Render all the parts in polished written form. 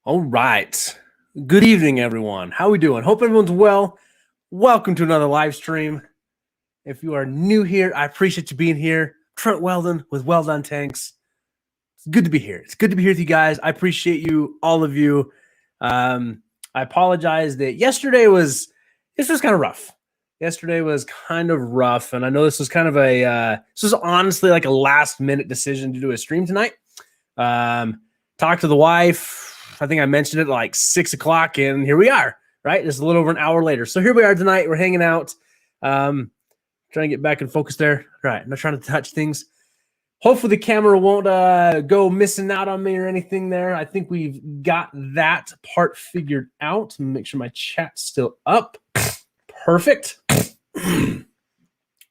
All right. Good evening, everyone. How we doing? Hope everyone's well. Welcome to another live stream. If you are new here, I appreciate you being here. Trent Weldon with Well-Don Tanks. It's good to be here. It's good to be here with you guys. I appreciate you, all of you. I apologize that this was kind of rough. Yesterday was kind of rough, and I know this was kind of this was honestly like a last minute decision to do a stream tonight. Talked to the wife. I think I mentioned it like 6 o'clock, and here we are, right? Just a little over an hour later. So here we are tonight. We're hanging out. Trying to get back in focus there. All right. I'm not trying to touch things. Hopefully the camera won't go missing out on me or anything there. I think we've got that part figured out. Make sure my chat's still up. Perfect.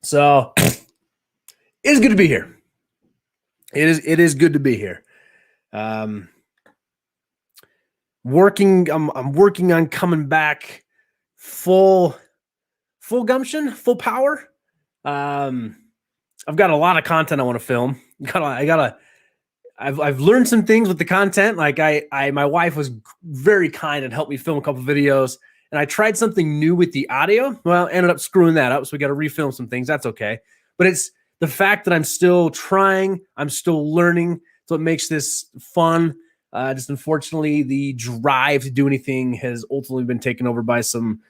So it is good to be here. It is good to be here. I'm working on coming back full gumption, full power. I've got a lot of content I want to film. I've learned some things with the content. Like my wife was very kind and helped me film a couple videos, and I tried something new with the audio. Well, ended up screwing that up, so we got to refilm some things. That's okay. But it's the fact that I'm still trying, I'm still learning. So it makes this fun. Just unfortunately, the drive to do anything has ultimately been taken over by some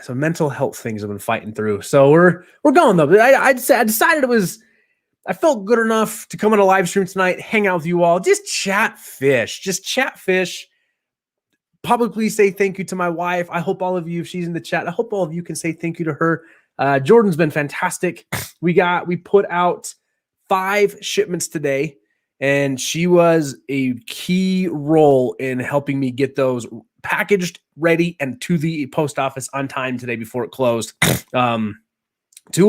mental health things I've been fighting through. So we're going though. I decided I felt good enough to come on a live stream tonight, hang out with you all, just chat fish. Publicly say thank you to my wife. I hope all of you, if she's in the chat, I hope all of you can say thank you to her. Jordan's been fantastic. We put out 5 shipments today, and she was a key role in helping me get those packaged, ready, and to the post office on time today before it closed. 2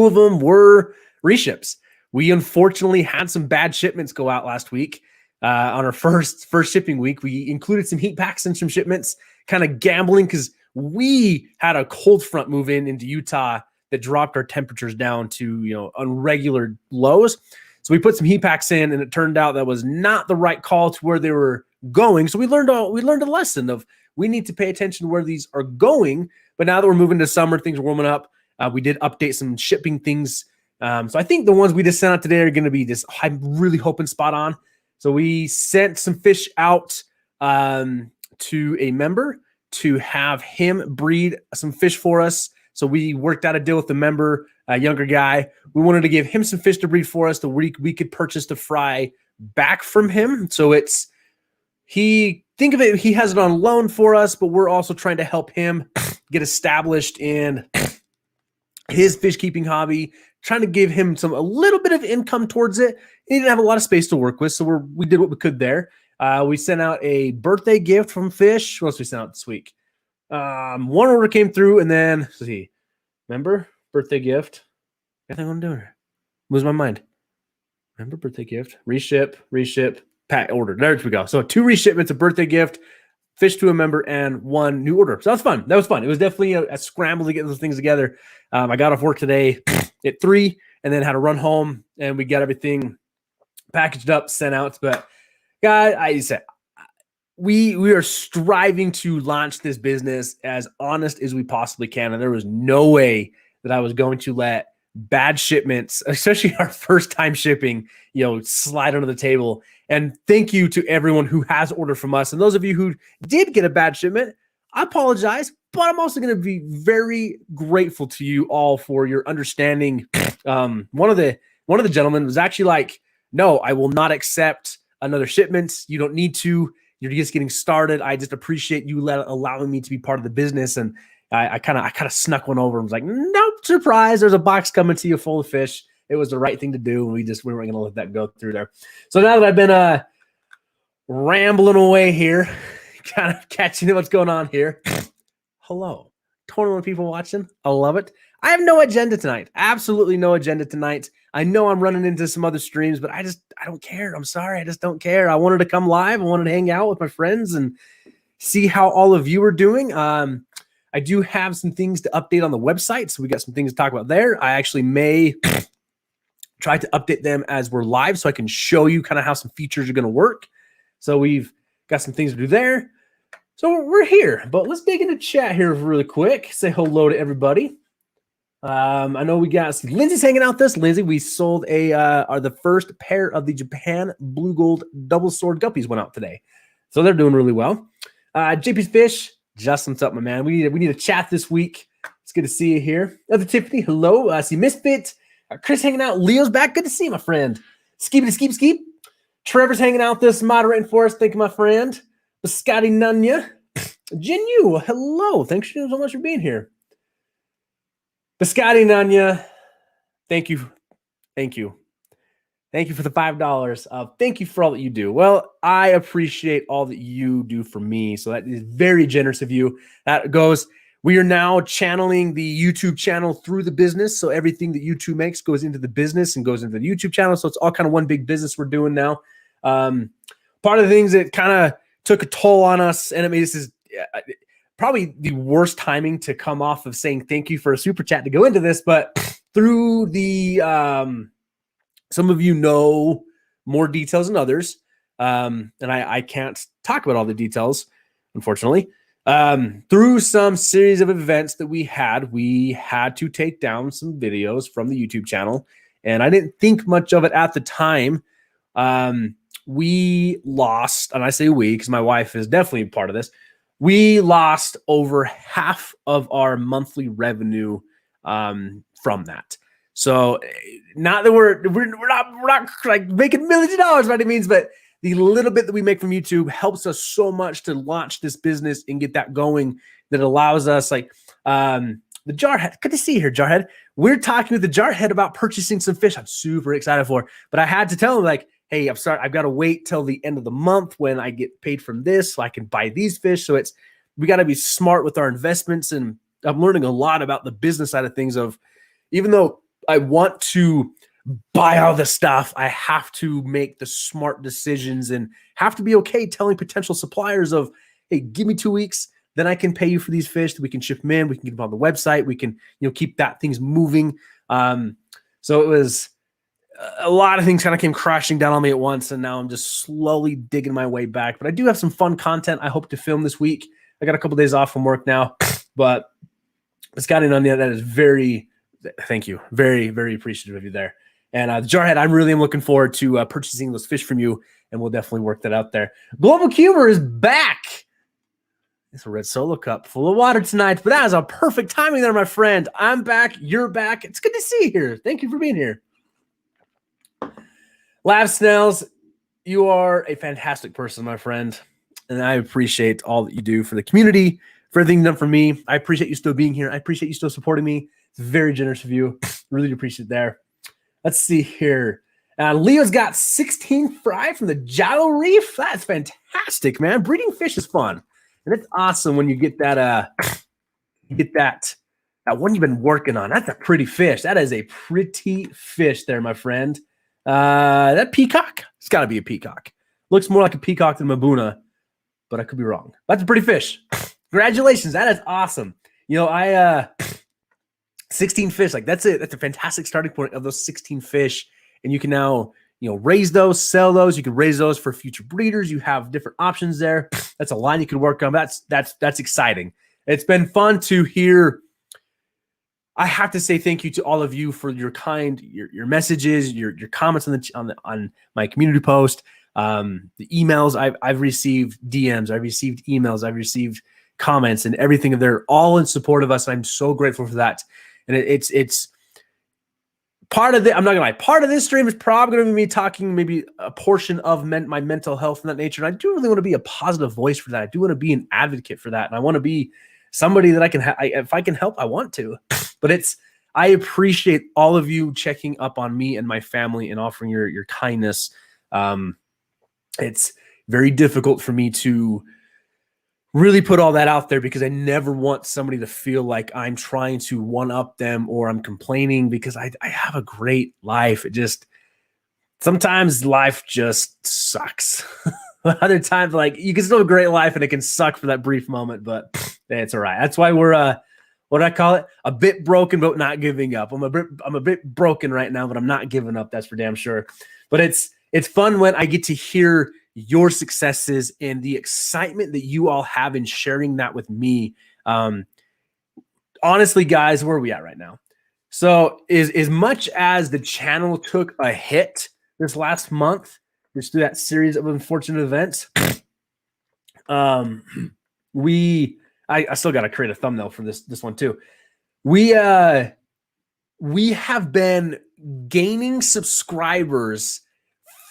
of them were reships. We unfortunately had some bad shipments go out last week. On our first shipping week, we included some heat packs and some shipments, kind of gambling because we had a cold front move into Utah that dropped our temperatures down to unregular lows. So we put some heat packs in, and it turned out that was not the right call to where they were going. So we learned a lesson of we need to pay attention to where these are going. But now that we're moving to summer, things are warming up. We did update some shipping things. So I think the ones we just sent out today are going to be just, I'm really hoping, spot on. So we sent some fish out to a member to have him breed some fish for us. So we worked out a deal with the member, a younger guy. We wanted to give him some fish to breed for us that we could purchase to fry back from him. So think of it, he has it on loan for us, but we're also trying to help him get established in his fish keeping hobby, trying to give him a little bit of income towards it. He didn't have a lot of space to work with, so we did what we could there. We sent out a birthday gift from Fish. What else we sent out this week? One order came through, and then let's see. Remember birthday gift? I think I'm doing it. Lose my mind. Remember birthday gift? Reship, pack order. There we go. So 2 reshipments, a birthday gift, fish to a member, and 1 new order. So that's fun. That was fun. It was definitely a scramble to get those things together. I got off work today at 3, and then had to run home, and we got everything packaged up, sent out. But guys, I said we are striving to launch this business as honest as we possibly can, and there was no way that I was going to let bad shipments, especially our first time shipping, slide under the table. And thank you to everyone who has ordered from us. And those of you who did get a bad shipment, I apologize, but I'm also going to be very grateful to you all for your understanding. One of the gentlemen was actually like, no, I will not accept another shipment. You don't need to. You're just getting started. I just appreciate you allowing me to be part of the business. And I kind of snuck one over and was like, nope, surprise. There's a box coming to you full of fish. It was the right thing to do. And we weren't going to let that go through there. So now that I've been rambling away here, kind of catching what's going on here. Hello. 21 people watching. I love it. I have no agenda tonight. Absolutely no agenda tonight. I know I'm running into some other streams, but I don't care. I'm sorry. I just don't care. I wanted to come live. I wanted to hang out with my friends and see how all of you are doing. I do have some things to update on the website, so we got some things to talk about there. I actually may tried to update them as we're live so I can show you kind of how some features are going to work. So we've got some things to do there. So we're here, but let's dig into chat here really quick. Say hello to everybody. I know we got Lindsay's hanging out this. Lindsay, we sold the first pair of the Japan Blue Gold Double Sword Guppies went out today. So they're doing really well. JP's Fish, Justin, what's up, my man? We need a chat this week. It's good to see you here. Other Tiffany, hello. See Misfit. Chris hanging out. Leo's back. Good to see you, my friend. Skeep. Trevor's hanging out this, moderating for us. Thank you, my friend. Biscotti Nunya. Jinu, hello. Thanks so much for being here. Biscotti Nunya, thank you. Thank you for the $5. Thank you for all that you do. Well, I appreciate all that you do for me. So that is very generous of you. That goes, we are now channeling the YouTube channel through the business. So everything that YouTube makes goes into the business and goes into the YouTube channel. So it's all kind of one big business we're doing now. Part of the things that kind of took a toll on us, and I mean, this is probably the worst timing to come off of saying thank you for a super chat to go into this, but through the some of you know more details than others, and I can't talk about all the details, unfortunately. Through some series of events that we had to take down some videos from the YouTube channel, and I didn't think much of it at the time. We lost, and I say we because my wife is definitely a part of this. We lost over half of our monthly revenue from that. So not that we're not like making millions of dollars by any means, but the little bit that we make from YouTube helps us so much to launch this business and get that going, that allows us, like the Jarhead. Good to see you here, Jarhead. We're talking to the Jarhead about purchasing some fish. I'm super excited for, but I had to tell him, like, hey, I'm sorry, I've got to wait till the end of the month when I get paid from this so I can buy these fish. So we got to be smart with our investments. And I'm learning a lot about the business side of things, of even though I want to buy all the stuff, I have to make the smart decisions and have to be okay telling potential suppliers of, hey, give me 2 weeks, then I can pay you for these fish, that we can ship them in, we can get them on the website, we can, keep that things moving. So it was a lot of things kind of came crashing down on me at once, and now I'm just slowly digging my way back. But I do have some fun content I hope to film this week. I got a couple days off from work now, but it's got in on that is very, thank you, very, very appreciative of you there. And Jarhead, I really am looking forward to purchasing those fish from you, and we'll definitely work that out there. Global Cuber is back. It's a red solo cup full of water tonight, but that is a perfect timing there, my friend. I'm back. You're back. It's good to see you here. Thank you for being here. Lab Snells, you are a fantastic person, my friend, and I appreciate all that you do for the community, for everything you've done for me. I appreciate you still being here. I appreciate you still supporting me. It's very generous of you. Really appreciate it there. Let's see here. Leo's got 16 fry from the Jallow Reef. That's fantastic, man. Breeding fish is fun, and it's awesome when you get that. That one you've been working on. That's a pretty fish. That is a pretty fish there, my friend. That peacock? It's got to be a peacock. Looks more like a peacock than Mabuna, but I could be wrong. That's a pretty fish. Congratulations. That is awesome. 16 fish, like that's it. That's a fantastic starting point of those 16 fish. And you can now, raise those, sell those. You can raise those for future breeders. You have different options there. That's a line you can work on. That's exciting. It's been fun to hear. I have to say thank you to all of you for your your messages, your comments on my community post, the emails I've received, DMs, I've received emails, I've received comments, and everything. They're all in support of us. And I'm so grateful for that. And it's part of the. I'm not gonna lie. Part of this stream is probably going to be me talking maybe a portion of my mental health and that nature. And I do really want to be a positive voice for that. I do want to be an advocate for that, and I want to be somebody that I can. If I can help, I want to. But I appreciate all of you checking up on me and my family and offering your kindness. It's very difficult for me to really put all that out there because I never want somebody to feel like I'm trying to one-up them or I'm complaining, because I have a great life. Sometimes life just sucks. Other times, like, you can still have a great life and it can suck for that brief moment, but it's all right. That's why we're what do I call it? A bit broken, but not giving up. I'm a bit broken right now, but I'm not giving up. That's for damn sure. But it's fun when I get to hear your successes and the excitement that you all have in sharing that with me. Honestly, guys, where are we at right now? So as much as the channel took a hit this last month, just through that series of unfortunate events, I still got to create a thumbnail for this one too. We have been gaining subscribers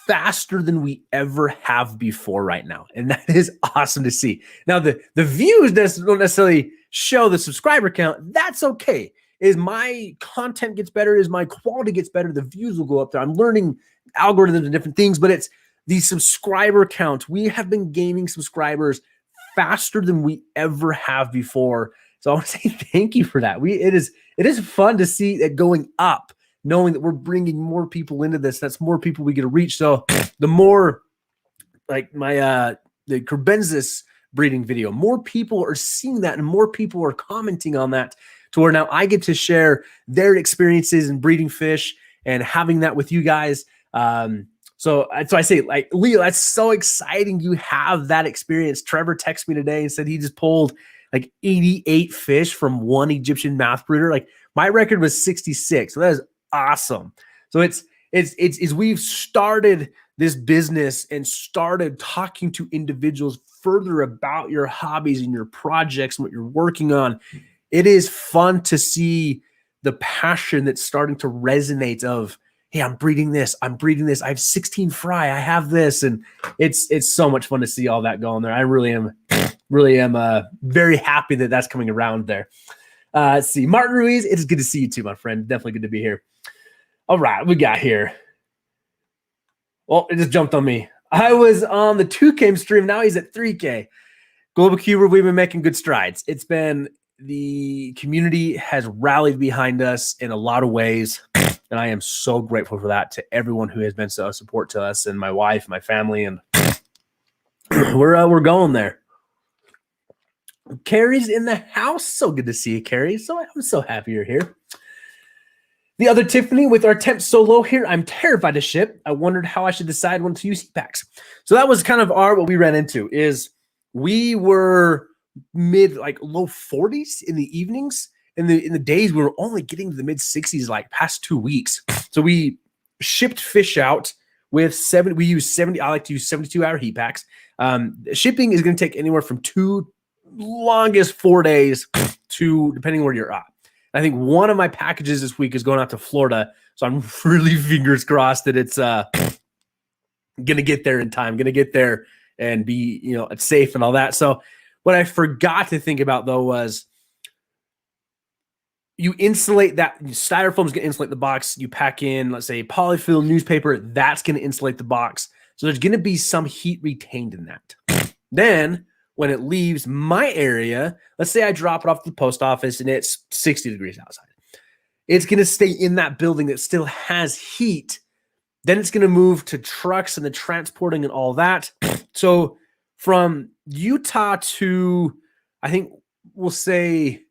faster than we ever have before right now. And that is awesome to see. Now, the views don't necessarily show the subscriber count. That's okay. As my content gets better, as my quality gets better, the views will go up there. I'm learning algorithms and different things, but it's the subscriber count. We have been gaining subscribers faster than we ever have before. So I want to say thank you for that. It is fun to see it going up, knowing that we're bringing more people into this. That's more people we get to reach. So the more, like the Crebensis breeding video, more people are seeing that and more people are commenting on that, to where now I get to share their experiences in breeding fish and having that with you guys. So I say, like, Leo, that's so exciting you have that experience. Trevor texted me today and said he just pulled like 88 fish from one Egyptian mouth breeder. Like, my record was 66. So that is awesome. So it's we've started this business and started talking to individuals further about your hobbies and your projects and what you're working on. It is fun to see the passion that's starting to resonate of, hey, I'm breeding this. I have 16 fry. I have this. And it's so much fun to see all that going there. I really am very happy that that's coming around there. Let's see. Martin Ruiz, it's good to see you too, my friend. Definitely good to be here. All right, we got here. Well, it just jumped on me. I was on the 2K stream. Now he's at 3K. Global Cuber, we've been making good strides. The community has rallied behind us in a lot of ways. And I am so grateful for that, to everyone who has been so support to us, and my wife, my family, and we're going there. Carrie's in the house. So good to see you, Carrie. I'm so happy you're here. The other Tiffany with our temp so low here. I'm terrified to ship. I wondered how I should decide when to use heat packs. So that was kind of what we ran into, is we were low 40s in the evenings. In the days, we were only getting to the mid 60s like past 2 weeks. So we shipped fish out with we use 70. I like to use 72-hour heat packs. Shipping is going to take anywhere from 2 longest 4 days to, depending where you're at. I think one of my packages this week is going out to Florida. So I'm really fingers crossed that it's going to get there in time, going to get there and be, it's safe and all that. So what I forgot to think about, though, was you insulate that. Styrofoam is going to insulate the box. You pack in, let's say, polyfill newspaper. That's going to insulate the box. So there's going to be some heat retained in that. Then when it leaves my area, let's say I drop it off to the post office and it's 60 degrees outside. It's going to stay in that building that still has heat. Then it's going to move to trucks and the transporting and all that. So from Utah to, I think we'll say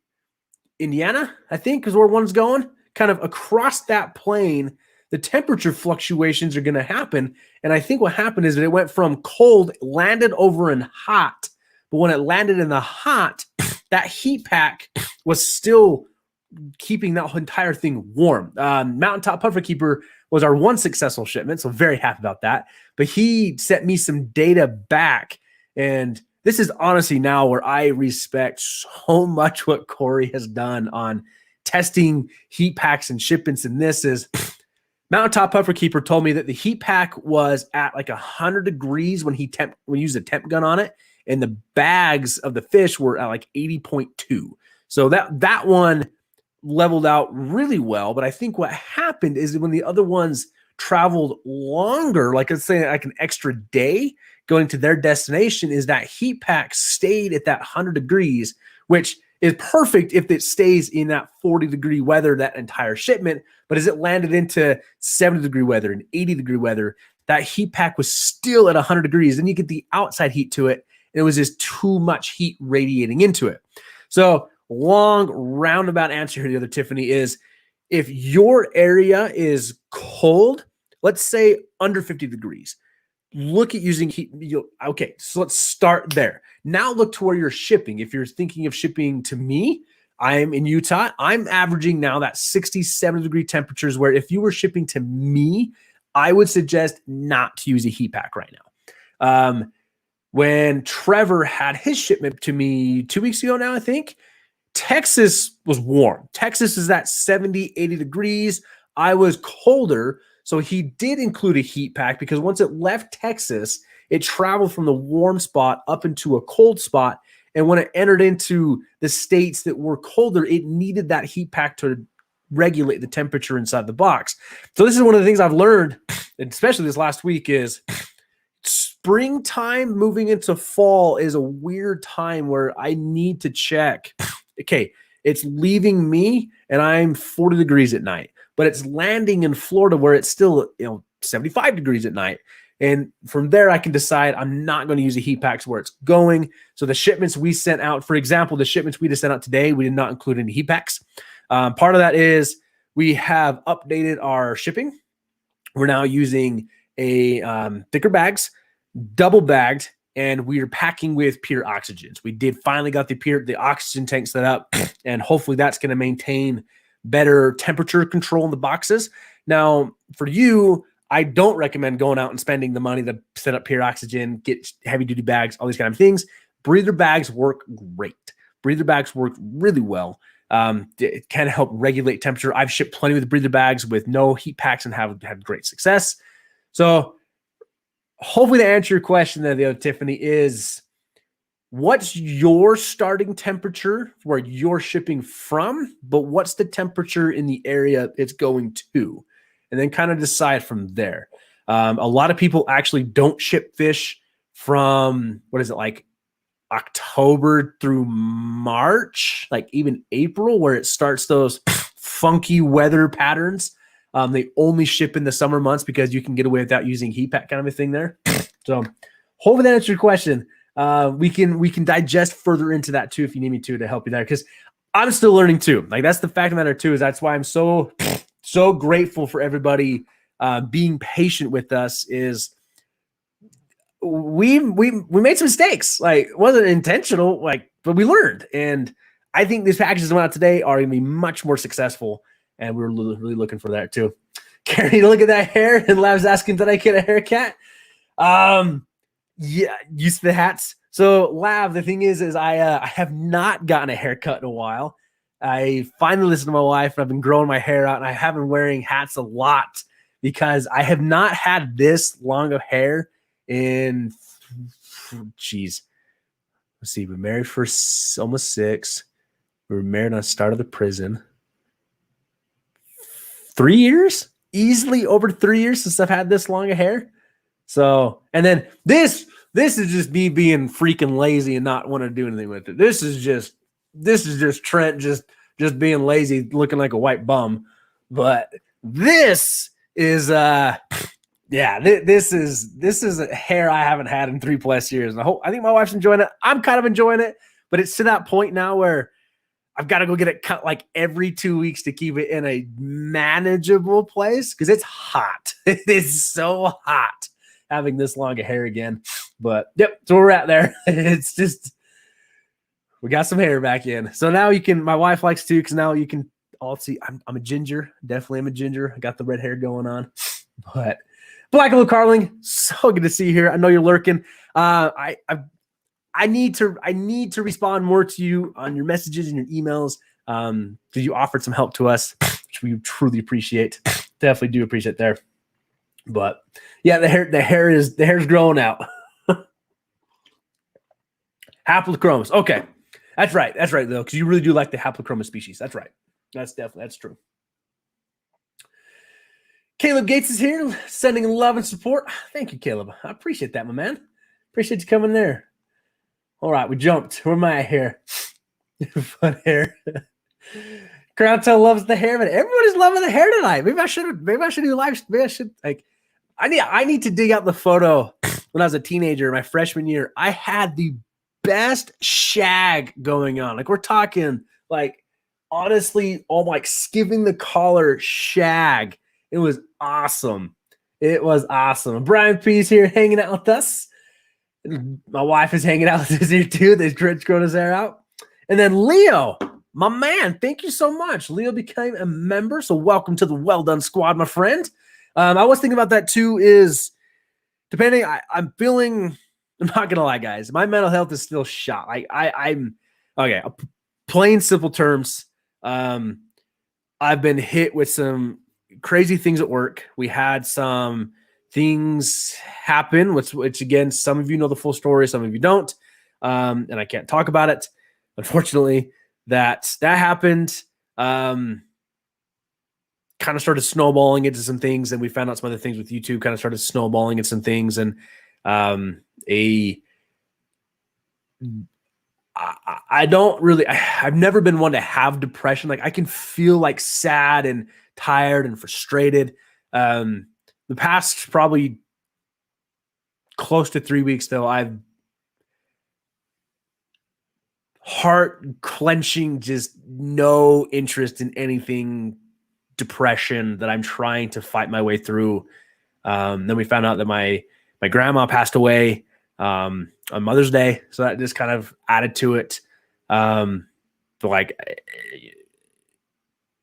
Indiana, I think is where one's going, kind of across that plane, the temperature fluctuations are going to happen. And I think what happened is that it went from cold, landed over in hot. But when it landed in the hot, that heat pack was still keeping that entire thing warm. Mountaintop Puffer Keeper was our one successful shipment, so very happy about that. But he sent me some data back, and this is honestly now where I respect so much what Corey has done on testing heat packs and shipments. And this is Mountaintop Puffer Keeper told me that the heat pack was at like 100 degrees when he used a temp gun on it. And the bags of the fish were at like 80.2. So that one leveled out really well. But I think what happened is when the other ones traveled longer, like let's say like an extra day going to their destination, is that heat pack stayed at that 100 degrees, which is perfect if it stays in that 40-degree weather that entire shipment. But as it landed into 70-degree weather and 80-degree weather, that heat pack was still at 100 degrees. Then you get the outside heat to it. It was just too much heat radiating into it. So long roundabout answer here, the other Tiffany, is if your area is cold, let's say under 50 degrees, look at using heat. Okay, so let's start there. Now look to where you're shipping. If you're thinking of shipping to me, I'm in Utah. I'm averaging now that 67 degree temperatures where if you were shipping to me, I would suggest not to use a heat pack right now. When Trevor had his shipment to me 2 weeks ago now, I think, Texas was warm. Texas is at 70, 80 degrees. I was colder. So he did include a heat pack because once it left Texas, it traveled from the warm spot up into a cold spot. And when it entered into the states that were colder, it needed that heat pack to regulate the temperature inside the box. So this is one of the things I've learned, especially this last week, is springtime moving into fall is a weird time where I need to check. Okay, it's leaving me and I'm 40 degrees at night, but it's landing in Florida where it's still 75 degrees at night. And from there, I can decide I'm not going to use a heat pack to where it's going. So the shipments we sent out, for example, the shipments we just sent out today, we did not include any heat packs. Part of that is we have updated our shipping. We're now using a thicker bags, double bagged, and we are packing with pure oxygens. We did finally got the oxygen tank set up, and hopefully that's going to maintain better temperature control in the boxes. Now, for you, I don't recommend going out and spending the money to set up pure oxygen, get heavy-duty bags, all these kind of things. Breather bags work great. Breather bags work really well. It can help regulate temperature. I've shipped plenty with breather bags with no heat packs and have had great success. So hopefully to answer your question there, the other Tiffany, is what's your starting temperature where you're shipping from, but what's the temperature in the area it's going to? And then kind of decide from there. A lot of people actually don't ship fish from, like October through March, like even April, where it starts those funky weather patterns. They only ship in the summer months because you can get away without using heat pack, kind of a thing there. So hopefully that answers your question. We can digest further into that too if you need me to help you there, because I'm still learning too. Like that's the fact of the matter too, is that's why I'm so grateful for everybody being patient with us. Is we made some mistakes. Like it wasn't intentional, but we learned. And I think these packages that went out today are going to be much more successful. And we're really looking for that too. Carrie, look at that hair. And Lav's asking, did I get a haircut? Yeah, use the hats. So Lav, the thing is I have not gotten a haircut in a while. I finally listened to my wife, and I've been growing my hair out, and I have been wearing hats a lot because I have not had this long of hair in, let's see, we're married for almost 6. We were married on the start of the prison. 3 years, easily over 3 years since I've had this long of hair. So, and then this is just me being freaking lazy and not wanting to do anything with it. This is just Trent just being lazy, looking like a white bum. But this is this is a hair I haven't had in 3+ years. And I think my wife's enjoying it. I'm kind of enjoying it, but it's to that point now where I've got to go get it cut like every 2 weeks to keep it in a manageable place because it's hot. It is so hot having this long of hair again. But yep, so we're at there. It's just we got some hair back in. So now you can, my wife likes to, because now you can all see I'm a ginger. Definitely am a ginger. I got the red hair going on. But Black Little Carling, so good to see you here. I know you're lurking. I need to respond more to you on your messages and your emails because you offered some help to us, which we truly appreciate. Definitely do appreciate there. But yeah, the hair's growing out. Haplochromes. Okay. That's right though, because you really do like the Haplochroma species. That's right. That's true. Caleb Gates is here sending love and support. Thank you, Caleb. I appreciate that, my man. Appreciate you coming there. All right, we jumped. Where am I here? Fun hair. Crowdtail loves the hair, but everybody's loving the hair tonight. Maybe I should do live. Maybe I should I need to dig out the photo when I was a teenager, my freshman year. I had the best shag going on. Like we're talking like honestly, all like skipping the collar shag. It was awesome. It was awesome. Brian P's here hanging out with us. My wife is hanging out with us here too. They've grown his hair out. And then Leo, my man, thank you so much. Leo became a member, so welcome to the Well-Don squad, my friend. I was thinking about that too. Is depending, I'm feeling. I'm not gonna lie, guys. My mental health is still shot. I'm okay. Plain simple terms. I've been hit with some crazy things at work. We had some things happen, which again, some of you know the full story, some of you don't, and I can't talk about it. Unfortunately, that happened. Kind of started snowballing into some things, and we found out some other things with YouTube. Kind of started snowballing into some things, and I don't really. I've never been one to have depression. Like I can feel like sad and tired and frustrated. The past probably close to 3 weeks, though, I've heart clenching, just no interest in anything depression that I'm trying to fight my way through. Then we found out that my grandma passed away on Mother's Day, so that just kind of added to it. But like,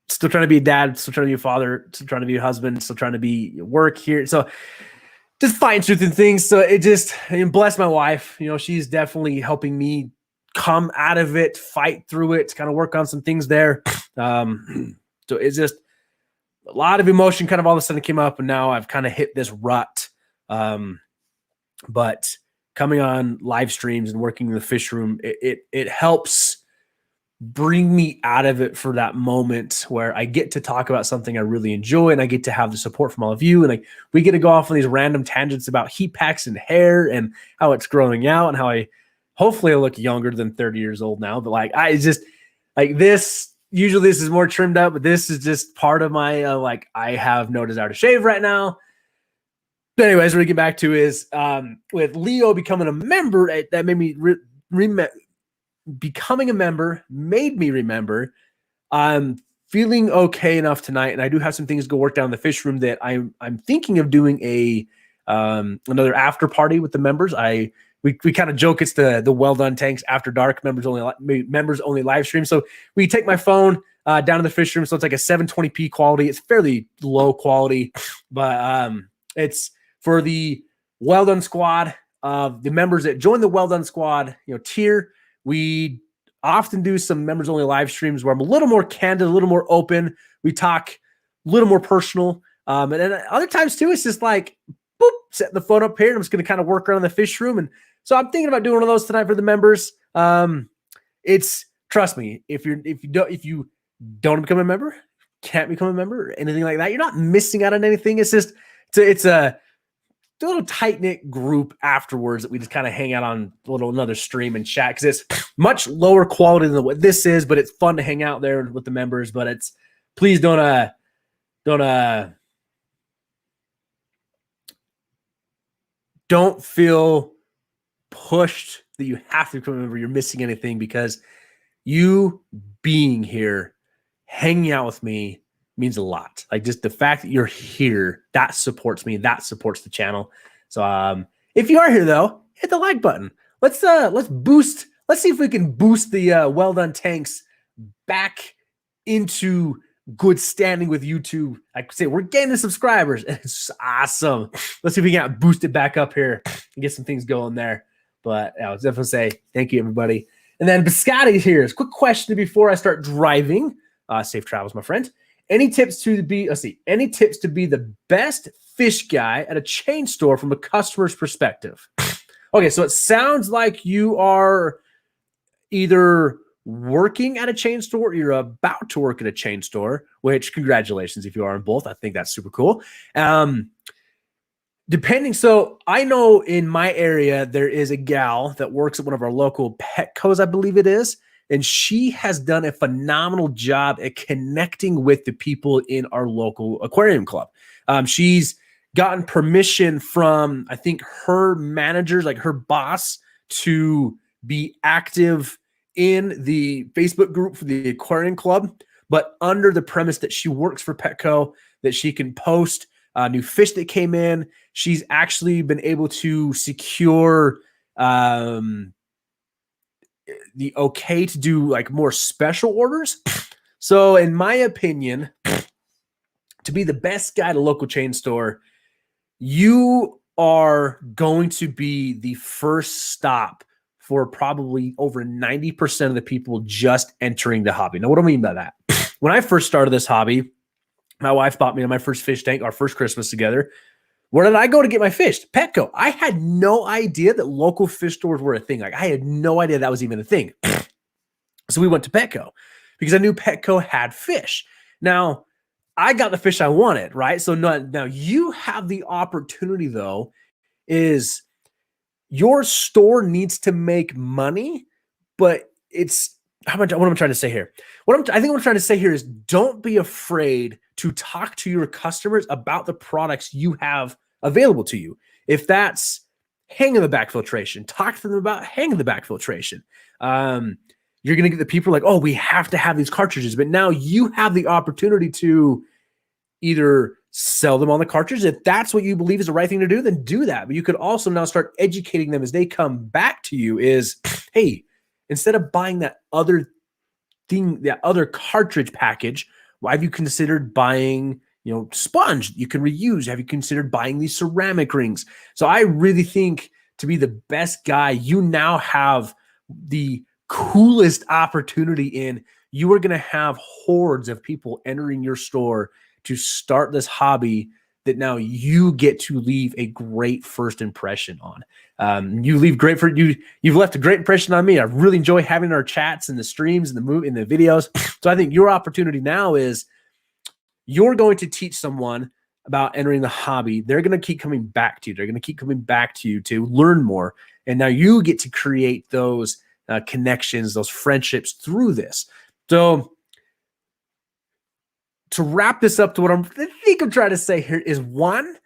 still trying to be a dad, still trying to be a father, still trying to be a husband, still trying to be work here. So just fighting through things. So it just, bless my wife. She's definitely helping me come out of it, fight through it, kind of work on some things there. So it's just a lot of emotion kind of all of a sudden came up, and now I've kind of hit this rut. But coming on live streams and working in the fish room, it helps bring me out of it for that moment where I get to talk about something I really enjoy, and I get to have the support from all of you. And like, we get to go off on these random tangents about heat packs and hair and how it's growing out and how hopefully I look younger than 30 years old now. But like, I just like this, usually this is more trimmed up, but this is just part of my, like, I have no desire to shave right now. But anyways, what we get back to is with Leo becoming a member, that made me becoming a member made me remember I'm feeling okay enough tonight, and I do have some things to work down in the fish room that I'm thinking of doing another after party with the members. We kind of joke it's the Well-Don Tanks After Dark members only live stream. So we take my phone down to the fish room, so it's like a 720p quality. It's fairly low quality, but it's for the Well-Don squad. The members that join the Well-Don squad, tier. We often do some members only live streams where I'm a little more candid, a little more open. We talk a little more personal. And then other times too, it's just like, boop, set the phone up here, and I'm just going to kind of work around the fish room. And so I'm thinking about doing one of those tonight for the members. It's, trust me, if you don't become a member, can't become a member, or anything like that, you're not missing out on anything. It's just, it's a little tight-knit group afterwards that we just kind of hang out on another stream and chat, because it's much lower quality than what this is, but it's fun to hang out there with the members. But it's, please don't feel pushed that you have to become a member, you're missing anything, because you being here, hanging out with me, means a lot. Like, just the fact that you're here, that supports me, that supports the channel. So if you are here though, hit the like button. Let's see if we can boost the Well-Don Tanks back into good standing with YouTube. I could say we're gaining subscribers, and it's awesome. Let's see if we can boost it back up here and get some things going there. But I was definitely say thank you, everybody. And then Biscotti here. Quick question before I start driving. Safe travels, my friend. Any tips to be the best fish guy at a chain store from a customer's perspective? Okay, so it sounds like you are either working at a chain store or you're about to work at a chain store, which congratulations if you are in both. I think that's super cool. So I know in my area there is a gal that works at one of our local Petcos, I believe it is. And she has done a phenomenal job at connecting with the people in our local aquarium club. She's gotten permission from, I think, her managers, like her boss, to be active in the Facebook group for the aquarium club, but under the premise that she works for Petco, that she can post new fish that came in. She's actually been able to secure the okay to do like more special orders. So in my opinion, to be the best guy at a local chain store, you are going to be the first stop for probably over 90% of the people just entering the hobby. Now, what do I mean by that? When I first started this hobby, my wife bought me my first fish tank, our first Christmas together. Where did I go to get my fish? Petco. I had no idea that local fish stores were a thing. Like, I had no idea that was even a thing. So we went to Petco because I knew Petco had fish. Now, I got the fish I wanted, right? So now you have the opportunity, though, is your store needs to make money, but it's what am I trying to say here? I think what I'm trying to say here is don't be afraid to talk to your customers about the products you have available to you. If that's hang in the back filtration, talk to them about hang in the back filtration. You're going to get the people like, oh, we have to have these cartridges. But now you have the opportunity to either sell them on the cartridge. If that's what you believe is the right thing to do, then do that. But you could also now start educating them as they come back to you is, hey, instead of buying that other thing, that other cartridge package, why have you considered buying, sponge you can reuse? Have you considered buying these ceramic rings? So I really think to be the best guy, you now have the coolest opportunity in you are going to have hordes of people entering your store to start this hobby that now you get to leave a great first impression on. You leave great for you. You've left a great impression on me. I really enjoy having our chats and the streams and the videos. So I think your opportunity now is you're going to teach someone about entering the hobby. They're going to keep coming back to you. They're going to keep coming back to you to learn more. And now you get to create those connections, those friendships through this. So to wrap this up to what I think I'm trying to say here is one,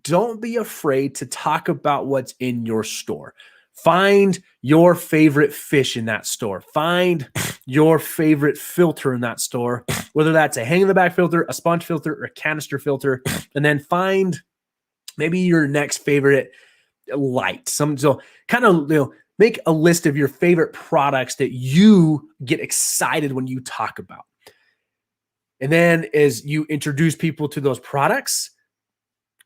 don't be afraid to talk about what's in your store. Find your favorite fish in that store. Find your favorite filter in that store, whether that's a hang in the back filter, a sponge filter, or a canister filter, and then find maybe your next favorite light. So kind of, make a list of your favorite products that you get excited when you talk about. And then as you introduce people to those products,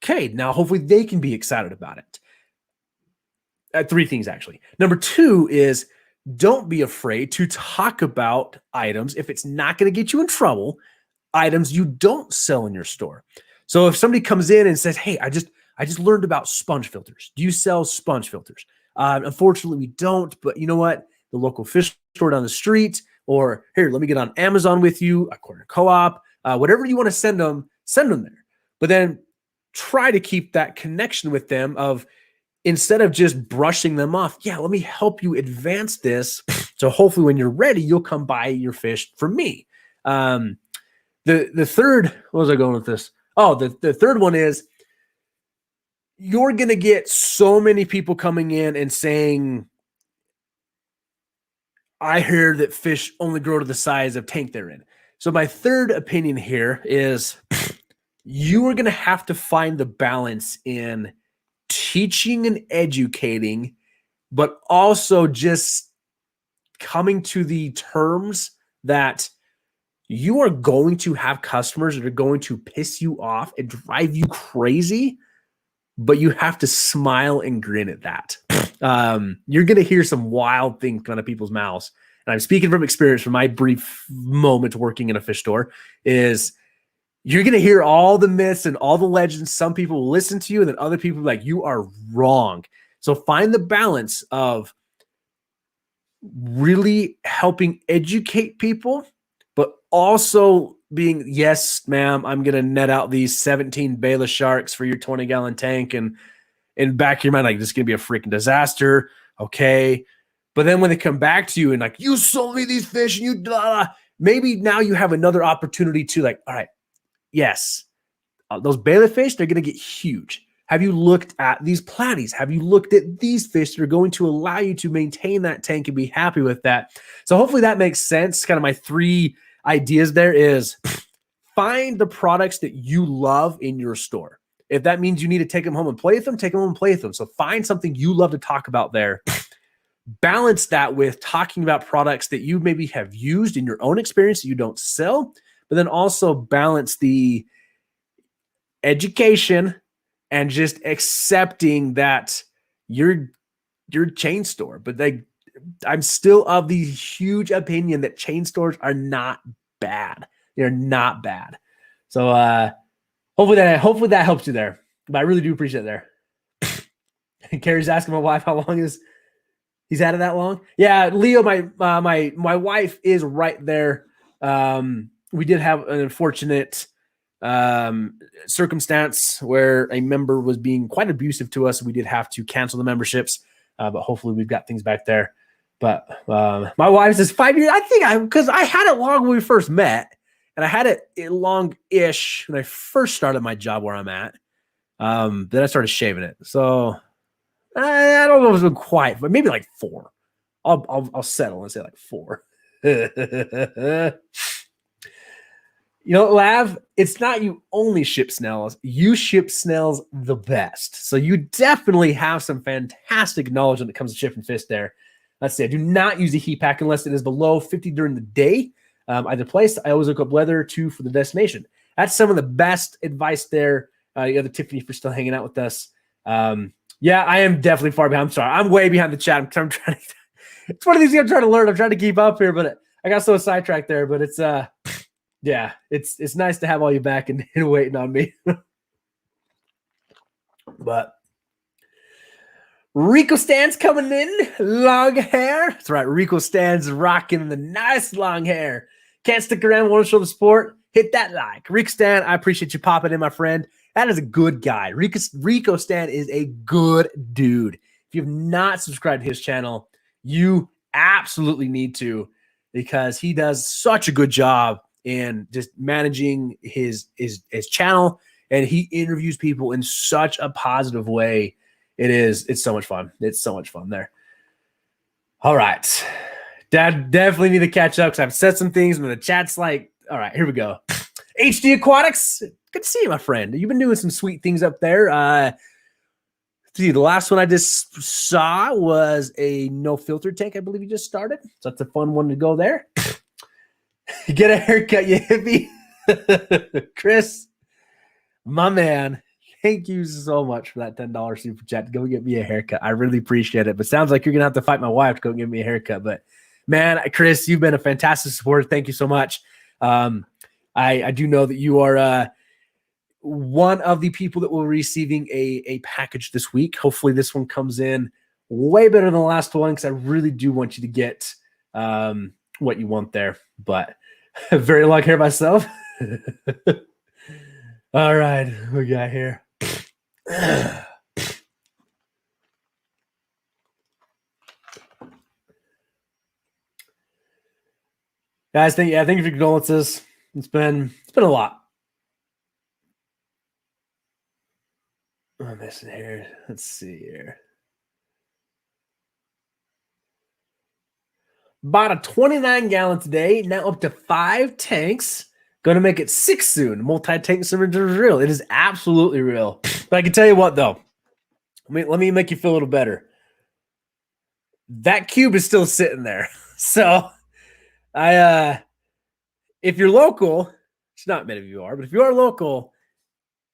okay, now hopefully they can be excited about it. Three things, actually. Number two is don't be afraid to talk about items, if it's not going to get you in trouble, items you don't sell in your store. So if somebody comes in and says, hey, I just learned about sponge filters. Do you sell sponge filters? Unfortunately, we don't, but you know what? The local fish store down the street, or here, let me get on Amazon with you, Aquarium Co-op, whatever you want to send them there. But then try to keep that connection with them of instead of just brushing them off, yeah, let me help you advance this. So hopefully when you're ready, you'll come buy your fish from me. The third, what was I going with this? Oh, the third one is you're going to get so many people coming in and saying, I hear that fish only grow to the size of tank they're in. So my third opinion here is you are going to have to find the balance in teaching and educating, but also just coming to the terms that you are going to have customers that are going to piss you off and drive you crazy, but you have to smile and grin at that. You're going to hear some wild things come out of people's mouths. And I'm speaking from experience from my brief moment working in a fish store is you're going to hear all the myths and all the legends. Some people will listen to you and then other people will be like, you are wrong. So find the balance of really helping educate people, but also being, yes, ma'am, I'm going to net out these 17 Bela sharks for your 20-gallon tank. And in back of your mind, like, this is going to be a freaking disaster. Okay. But then when they come back to you and like, you sold me these fish and you, blah, maybe now you have another opportunity to like, all right, yes, those Bela fish, they're going to get huge. Have you looked at these platies? Have you looked at these fish that are going to allow you to maintain that tank and be happy with that? So hopefully that makes sense. Kind of my 3 ideas there is find the products that you love in your store. If that means you need to take them home and play with them, take them home and play with them. So find something you love to talk about there. Balance that with talking about products that you maybe have used in your own experience that you don't sell, but then also balance the education and just accepting that you're chain store. But I'm still of the huge opinion that chain stores are not bad. They're not bad. So hopefully that helps you there. But I really do appreciate it there. Carrie's asking my wife how long he's had it that long. Yeah, Leo, my wife is right there. We did have an unfortunate circumstance where a member was being quite abusive to us. We did have to cancel the memberships, but hopefully we've got things back there. But my wife says 5 years. I think because I had it long when we first met, and I had it long-ish when I first started my job where I'm at. Then I started shaving it. So I don't know if it's been quite, but maybe like 4. I'll settle and say like 4. You know, Lav, it's not you only ship snails. You ship snails the best. So you definitely have some fantastic knowledge when it comes to shipping fish there. Let's see. I do not use a heat pack unless it is below 50 during the day. Either place, I always look up weather too for the destination. That's some of the best advice there. The other Tiffany, if you're still hanging out with us. Yeah, I am definitely far behind. I'm sorry. I'm way behind the chat. I'm trying to, it's one of these things I'm trying to learn. I'm trying to keep up here, but I got so sidetracked there, but it's, yeah, it's nice to have all you back and waiting on me. But Rico Stan's coming in, long hair. That's right, Rico Stan's rocking the nice long hair. Can't stick around, want to show the sport? Hit that like. Rico Stan, I appreciate you popping in, my friend. That is a good guy. Rico Stan is a good dude. If you've not subscribed to his channel, you absolutely need to, because he does such a good job in just managing his channel, and he interviews people in such a positive way. It's so much fun. It's so much fun there. All right. Dad, definitely need to catch up because I've said some things and the chat's like, all right, here we go. HD Aquatics. Good to see you, my friend. You've been doing some sweet things up there. See, the last one I just saw was a no filter tank. I believe you just started. So that's a fun one to go there. Get a haircut, you hippie. Chris, my man, thank you so much for that $10 super chat to go get me a haircut. I really appreciate it. But sounds like you're going to have to fight my wife to go get me a haircut. But, man, Chris, you've been a fantastic supporter. Thank you so much. I do know that you are one of the people that will be receiving a package this week. Hopefully this one comes in way better than the last one, because I really do want you to get what you want there. But very long hair myself. All right, what we got here? Guys, thank you for your condolences. It's been a lot. I'm missing here. Let's see here. Bought a 29-gallon today, now up to 5 tanks. Going to make it 6 soon. Multi-tank syringe is real. It is absolutely real. But I can tell you what, though. Let me make you feel a little better. That cube is still sitting there. So, if you're local, which not many of you are, but if you are local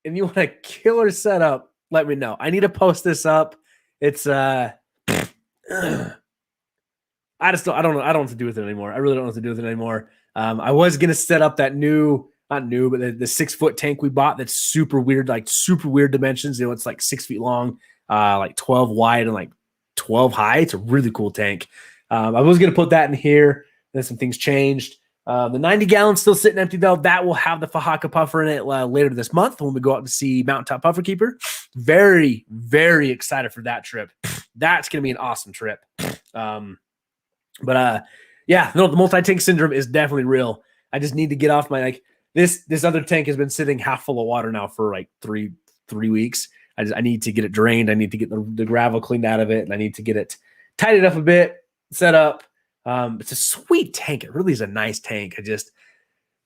and you want a killer setup, let me know. I need to post this up. It's I don't know. I don't know what to do with it anymore. I really don't know what to do with it anymore. I was gonna set up that not new, but the 6-foot tank we bought that's super weird, like super weird dimensions. You know, it's like 6 feet long, like 12 wide and like 12 high. It's a really cool tank. I was gonna put that in here. Then some things changed. The 90-gallon still sitting empty though. That will have the Fahaka puffer in it later this month when we go out to see Mountaintop Puffer Keeper. Very, very excited for that trip. That's gonna be an awesome trip. Yeah, no, the multi-tank syndrome is definitely real. I just need to get off my this other tank has been sitting half full of water now for like three weeks. I need to get it drained. I need to get the gravel cleaned out of it, and I need to get it tidied up a bit, set up. It's a sweet tank. It really is a nice tank. It just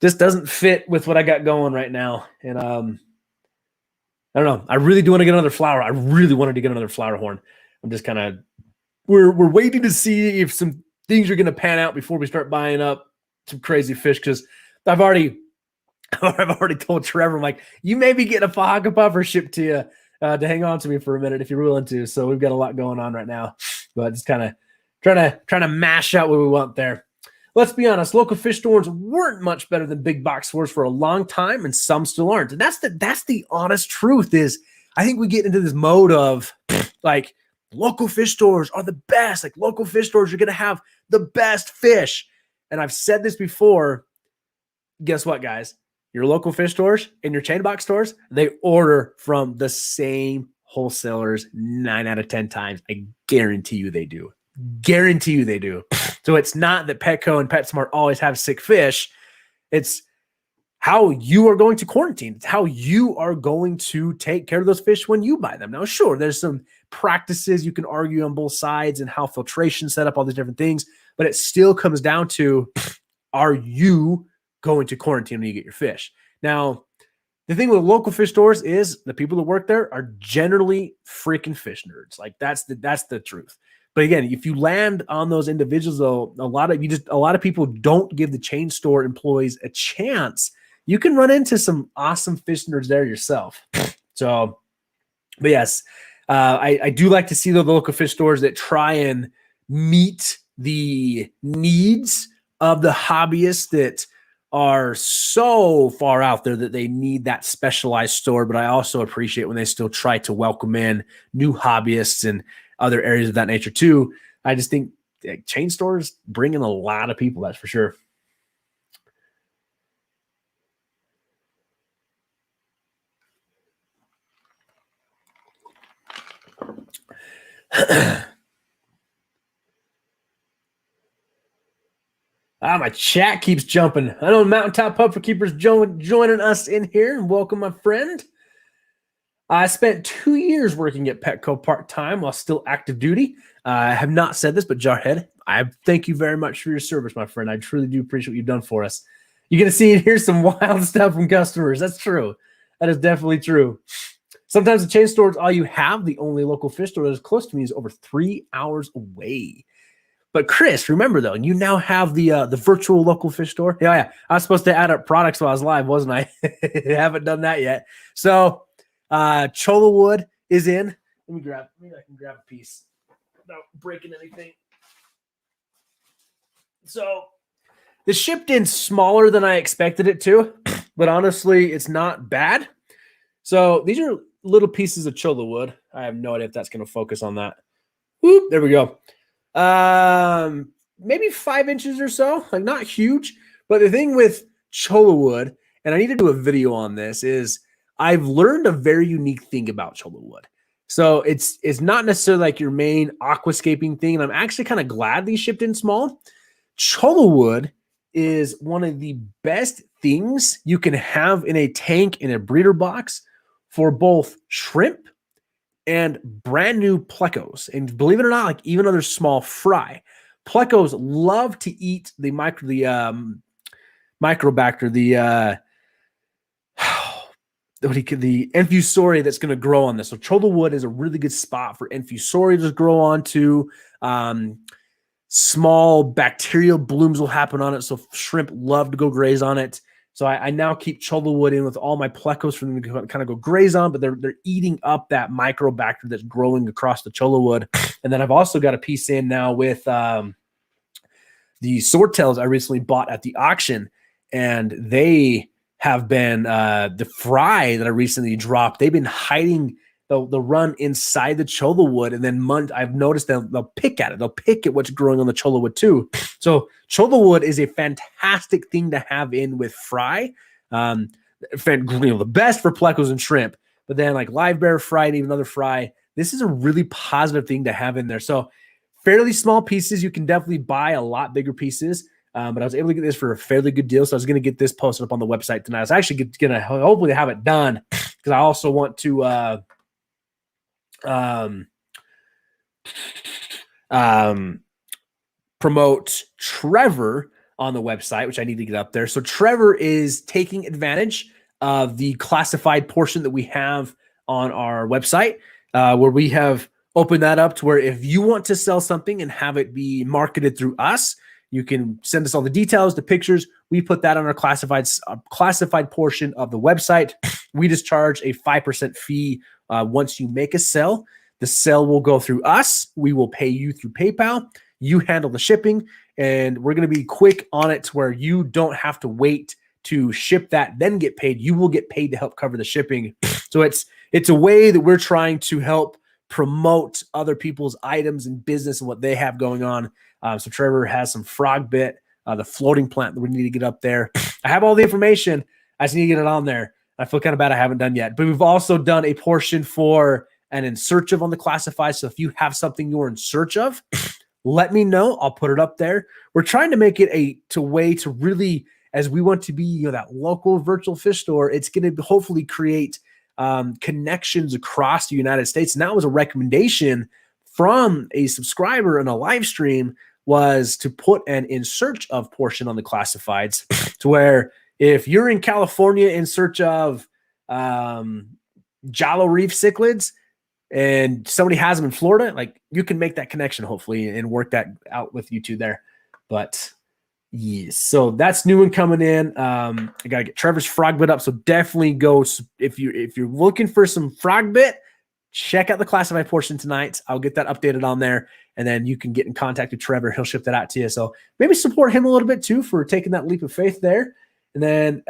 doesn't fit with what I got going right now. And I don't know. I really do want to get another flower. I really wanted to get another flower horn. I'm just kind of we're waiting to see if some things are going to pan out before we start buying up some crazy fish, because I've already told Trevor, I'm like, you may be getting a Fahaka puffer shipped to you to hang on to me for a minute if you're willing to. So we've got a lot going on right now, but just kind of trying to mash out what we want there. Let's be honest, local fish stores weren't much better than big box stores for a long time, and some still aren't. And that's the honest truth. Is I think we get into this mode of like, local fish stores are the best. Like, local fish stores are going to have the best fish. And I've said this before. Guess what, guys? Your local fish stores and your chain box stores, they order from the same wholesalers 9 out of 10 times. I guarantee you they do. Guarantee you they do. So it's not that Petco and PetSmart always have sick fish. It's how you are going to quarantine. It's how you are going to take care of those fish when you buy them. Now, sure, there's some practices you can argue on both sides and how filtration set up, all these different things, but it still comes down to, are you going to quarantine when you get your fish? Now, the thing with local fish stores is the people that work there are generally freaking fish nerds. Like, that's the truth. But again, if you land on those individuals, though, a lot of people don't give the chain store employees a chance. You can run into some awesome fish nerds there yourself. So, but yes, I do like to see the local fish stores that try and meet the needs of the hobbyists that are so far out there that they need that specialized store. But I also appreciate when they still try to welcome in new hobbyists and other areas of that nature too. I just think chain stores bring in a lot of people, that's for sure. My chat keeps jumping. I know Mountaintop Puffer Keepers joining us in here. Welcome, my friend. I spent 2 years working at Petco part-time while still active duty. I have not said this, but Jarhead, I thank you very much for your service, my friend. I truly do appreciate what you've done for us. You're going to see and hear some wild stuff from customers. That's true. That is definitely true. Sometimes the chain store is all you have. The only local fish store that is close to me is over 3 hours away. But Chris, remember though, you now have the virtual local fish store. Yeah. I was supposed to add up products while I was live, wasn't I? Haven't done that yet. So Chola Wood is in. Maybe I can grab a piece without breaking anything. So the shipped in smaller than I expected it to, but honestly, it's not bad. So these are little pieces of Chola Wood. I have no idea if that's going to focus on that. Whoop, there we go. Maybe 5 inches or so, like not huge. But the thing with Chola Wood, and I need to do a video on this, is I've learned a very unique thing about Chola Wood. So it's not necessarily like your main aquascaping thing, and I'm actually kind of glad these shipped in small. Chola Wood is one of the best things you can have in a tank in a breeder box for both shrimp and brand new plecos. And believe it or not, like even other small fry. Plecos love to eat the microbacter, the infusoria that's going to grow on this. So Chola Wood is a really good spot for infusoria to grow onto. Small bacterial blooms will happen on it. So shrimp love to go graze on it. So I now keep Chola Wood in with all my plecos for them to kind of go graze on, but they're eating up that microbacter that's growing across the Chola Wood. And then I've also got a piece in now with the swordtails I recently bought at the auction, and they have been the fry that I recently dropped. They've been hiding the run inside the Chola Wood, and then I've noticed that they'll pick at it. They'll pick at what's growing on the Chola Wood too. So Chola Wood is a fantastic thing to have in with fry. The best for plecos and shrimp, but then like live bear fry and even other fry, this is a really positive thing to have in there. So fairly small pieces. You can definitely buy a lot bigger pieces. But I was able to get this for a fairly good deal. So I was going to get this posted up on the website tonight. I was actually going to hopefully have it done because I also want to um, um, promote Trevor on the website, which I need to get up there. So Trevor is taking advantage of the classified portion that we have on our website, where we have opened that up to where if you want to sell something and have it be marketed through us, you can send us all the details, the pictures. We put that on our classified portion of the website. We just charge a 5% fee once you make a sale. The sale will go through us. We will pay you through PayPal. You handle the shipping, and we're going to be quick on it to where you don't have to wait to ship that, then get paid. You will get paid to help cover the shipping. So it's a way that we're trying to help promote other people's items and business and what they have going on. So Trevor has some frog bit, the floating plant that we need to get up there. I have all the information. I just need to get it on there. I feel kind of bad I haven't done yet. But we've also done a portion for an in search of on the classified. So if you have something you're in search of, let me know. I'll put it up there. We're trying to make it a way to really, as we want to be, that local virtual fish store. It's going to hopefully create connections across the United States. And that was a recommendation from a subscriber in a live stream, was to put an in search of portion on the classifieds, to where if you're in California in search of Jalo Reef cichlids, and somebody has them in Florida, like, you can make that connection hopefully and work that out with you two there. But yes, so that's new and coming in. I gotta get Trevor's frog bit up. So definitely go, if you're looking for some frog bit, check out the classified portion tonight. I'll get that updated on there, and then you can get in contact with Trevor. He'll ship that out to you. So maybe support him a little bit too for taking that leap of faith there. And then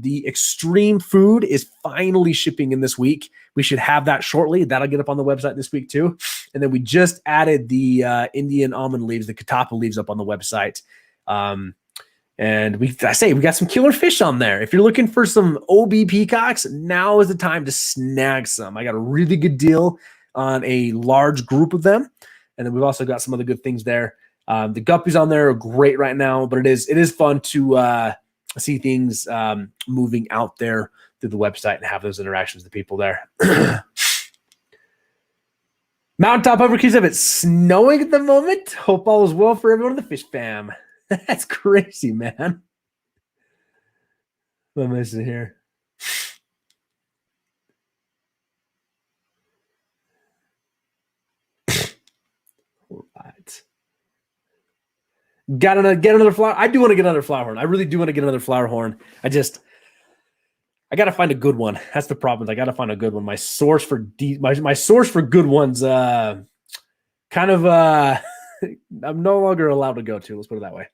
the extreme food is finally shipping in this week. We should have that shortly. That'll get up on the website this week too. And then we just added the Indian almond leaves, the Katapa leaves, up on the website. And we got some killer fish on there. If you're looking for some OB peacocks, now is the time to snag some. I got a really good deal on a large group of them. And then we've also got some other good things there. The guppies on there are great right now, but it is fun to see things moving out there through the website and have those interactions with the people there. Mountaintop Upperkeys, if it's snowing at the moment, hope all is well for everyone in the fish fam. That's crazy, man. What am I missing here? All right. Get another flower. I do want to get another flower horn. I really do want to get another flower horn. I got to find a good one. That's the problem. I got to find a good one. My source for my source for good ones, I'm no longer allowed to go to. Let's put it that way.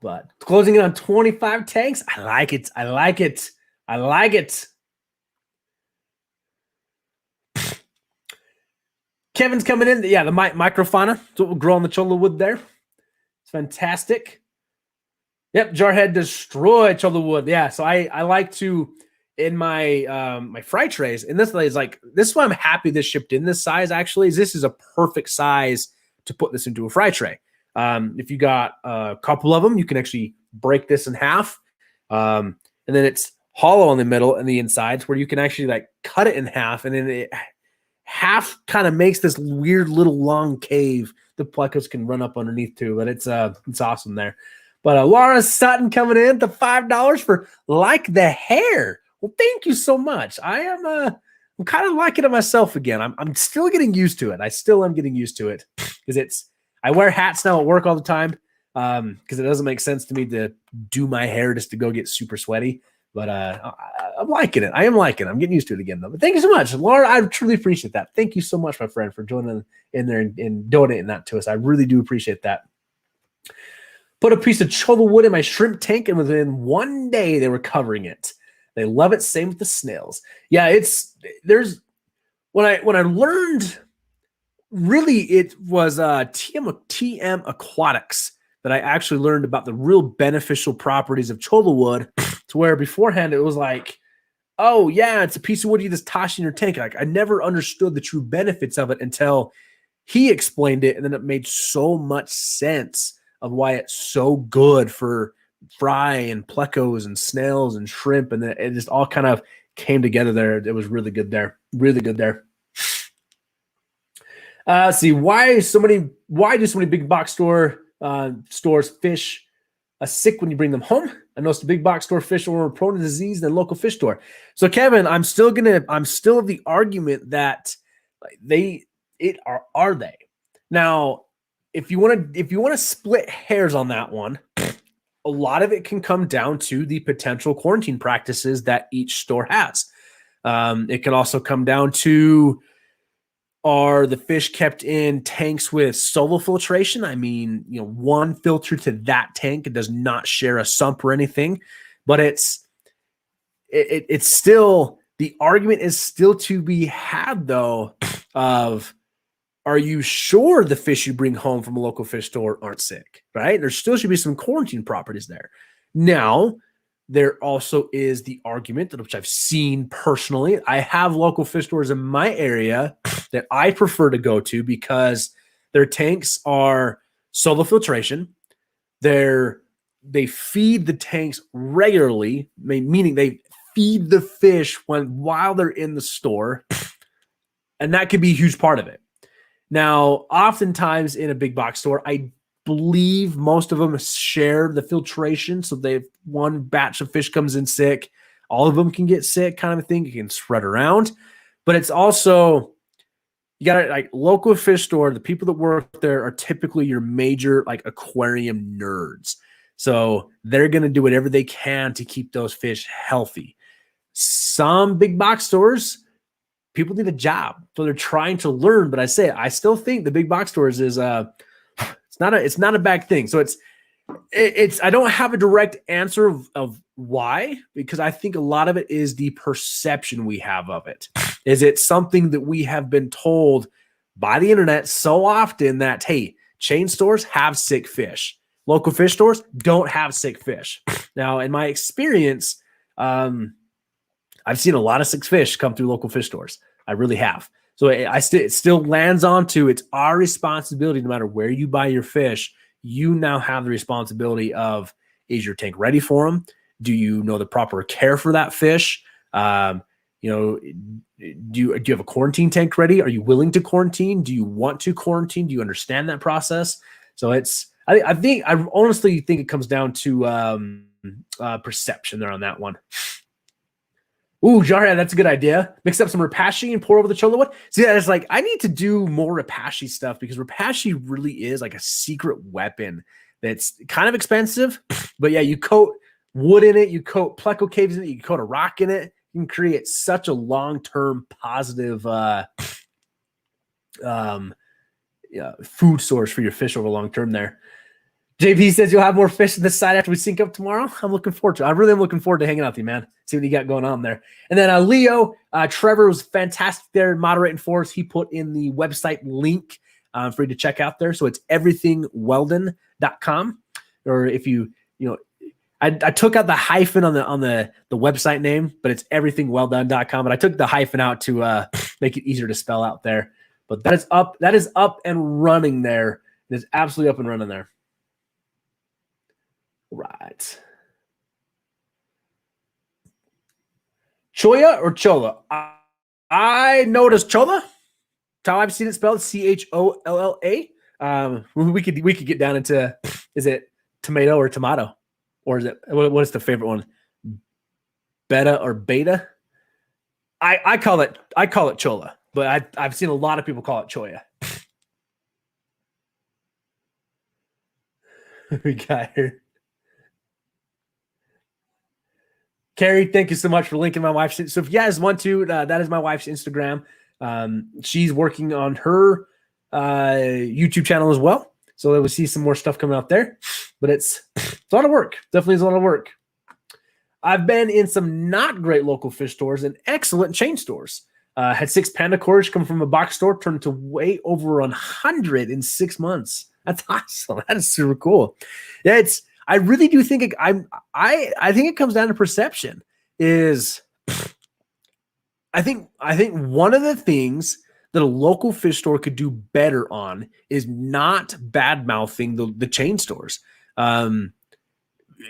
But closing in on 25 tanks. I like it. I like it. I like it. Kevin's coming in. Yeah, the microfauna. That's what will grow on the cholla wood there. It's fantastic. Yep, Jarhead destroyed cholla wood. Yeah, so I like to, in my my fry trays, and this is why I'm happy this shipped in this size. Actually, this is a perfect size to put this into a fry tray. If you got a couple of them, you can actually break this in half, and then it's hollow on the middle and the insides, where you can actually like cut it in half, and then it half kind of makes this weird little long cave the plecos can run up underneath too. But it's awesome there. But Laura Sutton coming in to $5 for like the hair. Well, thank you so much. I'm kind of liking it myself again. I'm still getting used to it. I still am getting used to it because I wear hats now at work all the time because it doesn't make sense to me to do my hair just to go get super sweaty. But I'm liking it. I am liking it. I'm getting used to it again, though. But thank you so much, Laura. I truly appreciate that. Thank you so much, my friend, for joining in there and donating that to us. I really do appreciate that. Put a piece of cholla wood in my shrimp tank, and within 1 day, they were covering it. They love it. Same with the snails. Yeah, when I learned, really, it was TM Aquatics that I actually learned about the real beneficial properties of cholla wood, to where beforehand it was like, oh yeah, it's a piece of wood you just toss in your tank. Like, I never understood the true benefits of it until he explained it, and then it made so much sense of why it's so good for fry and plecos and snails and shrimp, and then it just all kind of came together there. It was really good there. Really good there. Let's see, why do so many big box stores fish sick when you bring them home? I noticed the big box store fish are more prone to disease than local fish store. So Kevin, I'm still of the argument that are they. Now, if you want to split hairs on that one, a lot of it can come down to the potential quarantine practices that each store has. It can also come down to, are the fish kept in tanks with solo filtration? I mean, one filter to that tank. It does not share a sump or anything, but it's still, the argument is still to be had though of, are you sure the fish you bring home from a local fish store aren't sick, right? There still should be some quarantine properties there. Now, there also is the argument, which I've seen personally. I have local fish stores in my area that I prefer to go to because their tanks are solo filtration. They feed the tanks regularly, meaning they feed the fish while they're in the store, and that could be a huge part of it. Now, oftentimes in a big box store, I believe most of them share the filtration. So one batch of fish comes in sick, all of them can get sick, kind of a thing. You can spread around, but it's also, you got to, like, local fish store, the people that work there are typically your major like aquarium nerds. So they're going to do whatever they can to keep those fish healthy. Some big box stores, people need a job, so they're trying to learn. But I still think the big box stores is it's not a bad thing. So it's I don't have a direct answer of why, because I think a lot of it is the perception we have of it. Is it something that we have been told by the internet so often that, hey, chain stores have sick fish, local fish stores don't have sick fish? Now, in my experience, I've seen a lot of sick fish come through local fish stores. I really have. So it still lands onto, it's our responsibility, no matter where you buy your fish, you now have the responsibility of, is your tank ready for them? Do you know the proper care for that fish? Do you have a quarantine tank ready? Are you willing to quarantine? Do you want to quarantine? Do you understand that process? So I honestly think it comes down to perception there on that one. Ooh, Jarhead, that's a good idea. Mix up some Rapashi and pour over the Chola one. See, it's like, I need to do more Rapashi stuff, because Rapashi really is like a secret weapon that's kind of expensive. But yeah, you coat wood in it, you coat pleco caves in it, you coat a rock in it. You can create such a long-term positive food source for your fish over long term there. JP says you'll have more fish on this side after we sync up tomorrow. I'm looking forward to it. I really am looking forward to hanging out with you, man. See what you got going on there. And then Leo, Trevor was fantastic there moderating for us. He put in the website link for you to check out there. So it's everythingweldon.com. Or if I took out the hyphen on the website name, but it's everythingweldon.com. But I took the hyphen out to make it easier to spell out there. But that is up. That is up and running there. It is absolutely up and running there. Right. Choya or Chola? I noticed Chola. That's how I've seen it spelled, Cholla. We could get down into, is it tomato or tomato? Or is it, what is the favorite one? Beta or beta? I call it Chola, but I've seen a lot of people call it Choya. We got her. Carrie, thank you so much for linking my wife's. So if you guys want to, that is my wife's Instagram. She's working on her YouTube channel as well. So we'll see some more stuff coming out there. But it's a lot of work. Definitely is a lot of work. I've been in some not great local fish stores and excellent chain stores. Had 6 panda cores come from a box store, turned to way over 100 in 6 months. That's awesome. That is super cool. Yeah, I really do think I think it comes down to perception. I think one of the things that a local fish store could do better on is not bad mouthing the chain stores.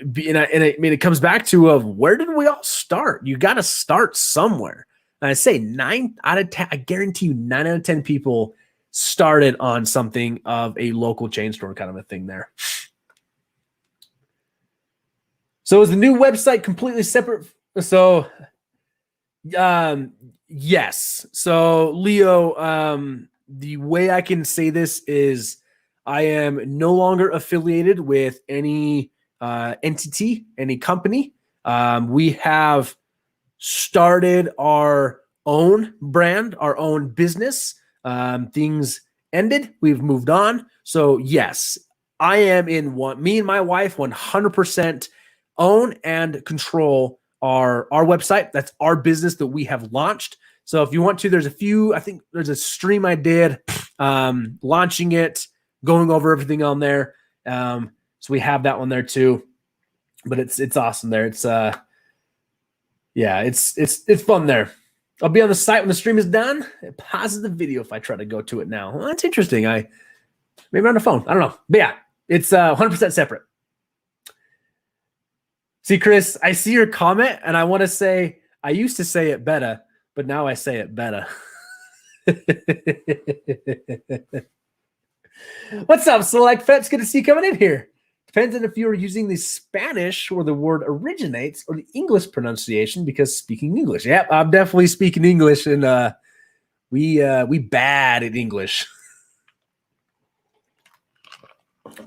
I mean, it comes back to where did we all start? You got to start somewhere. And I say 9 out of 10, I guarantee you 9 out of 10 people started on something of a local chain store kind of a thing there. So is the new website completely separate? So, yes. So Leo, the way I can say this is I am no longer affiliated with any entity, any company. We have started our own brand, our own business. Things ended. We've moved on. So yes, I am in one. Me and my wife 100% own and control our website. That's our business that we have launched. So if you want to, there's a few. I think there's a stream I did launching it, going over everything on there. So we have that one there too. But it's awesome there. It's yeah, it's fun there. I'll be on the site when the stream is done. It pauses the video if I try to go to it now. Well, that's interesting. Maybe on the phone. I don't know. But yeah, it's 100% separate. See, Chris, I see your comment, and I want to say I used to say it better, but now I say it better. What's up, Select Fets? Good to see you coming in here. Depends on if you are using the Spanish where the word originates or the English pronunciation because speaking English. Yep, I'm definitely speaking English, and we bad at English.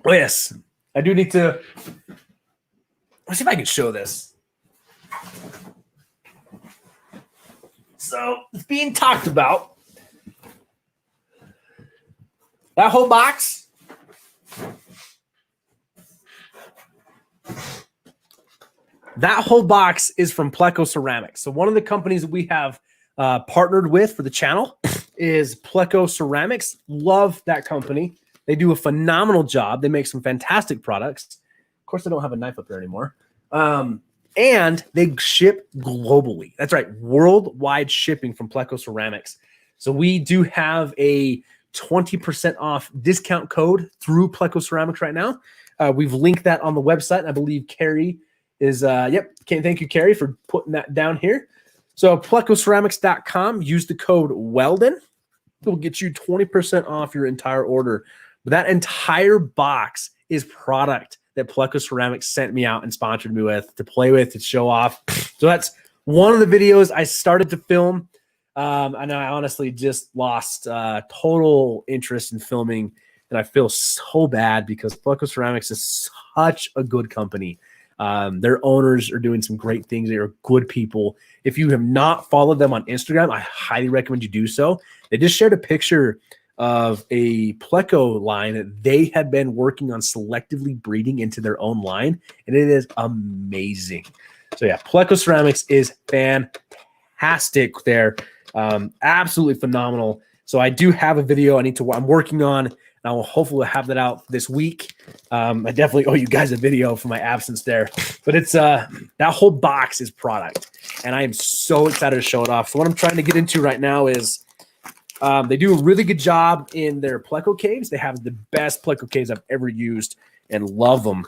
Oh, yes. I do need to. Let's see if I can show this. So it's being talked about. That whole box. That whole box is from Pleco Ceramics. So one of the companies we have partnered with for the channel is Pleco Ceramics. Love that company. They do a phenomenal job. They make some fantastic products. Of course, I don't have a knife up there anymore. And they ship globally. That's right, worldwide shipping from Pleco Ceramics. So we do have a 20% off discount code through Pleco Ceramics right now. We've linked that on the website. I believe Carrie is, yep. Thank you, Carrie, for putting that down here. So plecoceramics.com, use the code Wel-Don. It will get you 20% off your entire order. But that entire box is product that Pleco Ceramics sent me out and sponsored me with to play with, to show off. So that's one of the videos I started to film. And I honestly just lost total interest in filming. And I feel so bad because Pleco Ceramics is such a good company. Their owners are doing some great things. They are good people. If you have not followed them on Instagram, I highly recommend you do so. They just shared a picture of a Pleco line that they have been working on selectively breeding into their own line, and it is amazing. So yeah, Pleco Ceramics is fantastic there. Absolutely phenomenal. So I do have a video I'm working on, and I will hopefully have that out this week. I definitely owe you guys a video for my absence there, but it's that whole box is product, and I am so excited to show it off. So what I'm trying to get into right now is they do a really good job in their Pleco caves. They have the best Pleco caves I've ever used and love them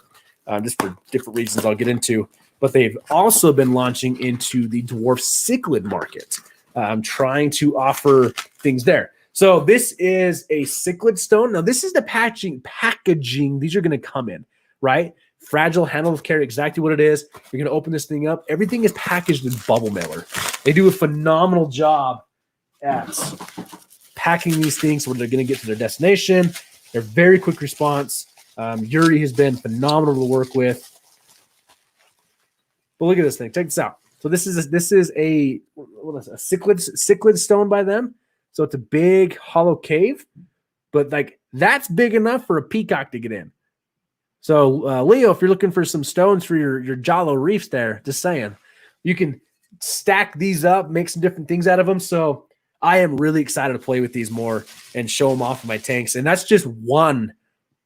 just for different reasons I'll get into. But they've also been launching into the dwarf cichlid market. I'm trying to offer things there. So this is a cichlid stone. Now this is the packaging. These are going to come in, right? Fragile, handle of care, exactly what it is. You're going to open this thing up. Everything is packaged in bubble mailer. They do a phenomenal job at packing these things so they're going to get to their destination. They're very quick response. Yuri has been phenomenal to work with. But look at this thing. Check this out. So this is a cichlid stone by them. So it's a big hollow cave, but like that's big enough for a peacock to get in. So Leo, if you're looking for some stones for your Jalo reefs there, just saying, you can stack these up, make some different things out of them. So I am really excited to play with these more and show them off of my tanks. And that's just one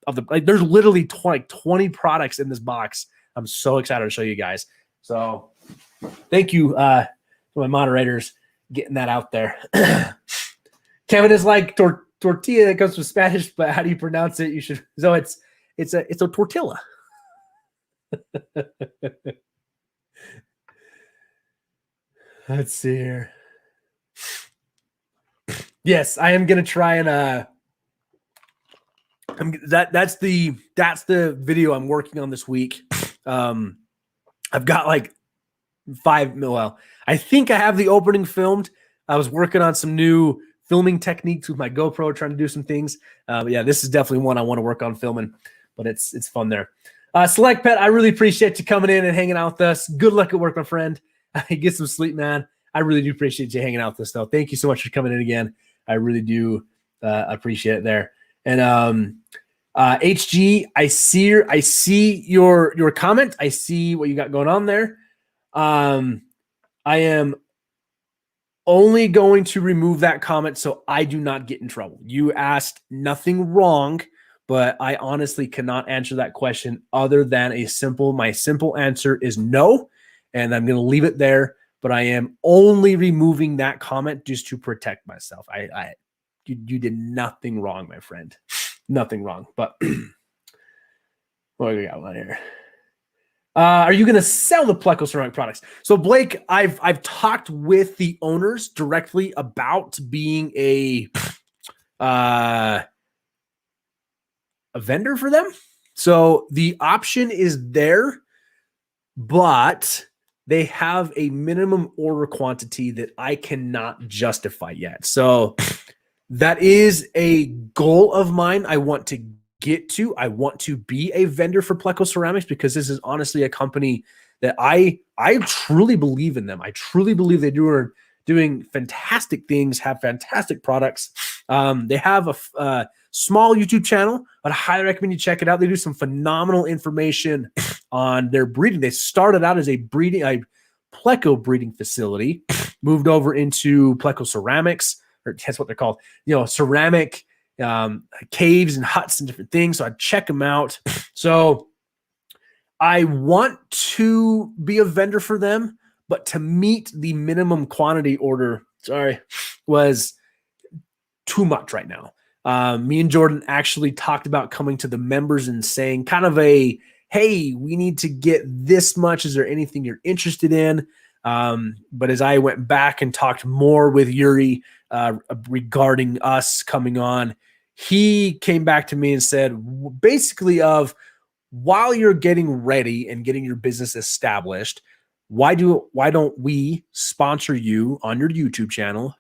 of the, like, there's literally 20 products in this box. I'm so excited to show you guys. So thank you to my moderators getting that out there. Kevin is like tortilla that comes from Spanish, but how do you pronounce it? You should. So it's a tortilla. Let's see here. Yes, I am gonna try and that's the video I'm working on this week. I've got like 5 well, I think I have the opening filmed. I was working on some new filming techniques with my GoPro, trying to do some things. But yeah, this is definitely one I want to work on filming, but it's fun there. Select Pet, I really appreciate you coming in and hanging out with us. Good luck at work, my friend. Get some sleep, man. I really do appreciate you hanging out with us, though. Thank you so much for coming in again. I really do appreciate it there. And HG, I see your comment. I see what you got going on there. I am only going to remove that comment so I do not get in trouble. You asked nothing wrong, but I honestly cannot answer that question other than my simple answer is no, and I'm going to leave it there. But I am only removing that comment just to protect myself. You did nothing wrong, my friend. Nothing wrong. But what do we got on here? Are you going to sell the Pleco ceramic products? So Blake, I've talked with the owners directly about being a vendor for them. So the option is there, but they have a minimum order quantity that I cannot justify yet. So that is a goal of mine. I want to get to. I want to be a vendor for Pleco Ceramics because this is honestly a company that I truly believe in them. I truly believe they are doing fantastic things, have fantastic products. They have a small YouTube channel, but I highly recommend you check it out. They do some phenomenal information on their breeding. They started out as a Pleco breeding facility, moved over into Pleco Ceramics, or that's what they're called, ceramic caves and huts and different things. So I check them out. So I want to be a vendor for them, but to meet the minimum quantity order, was too much right now. Me and Jordan actually talked about coming to the members and saying kind of hey, we need to get this much. Is there anything you're interested in? But as I went back and talked more with Yuri regarding us coming on, he came back to me and said, basically while you're getting ready and getting your business established, why don't we sponsor you on your YouTube channel,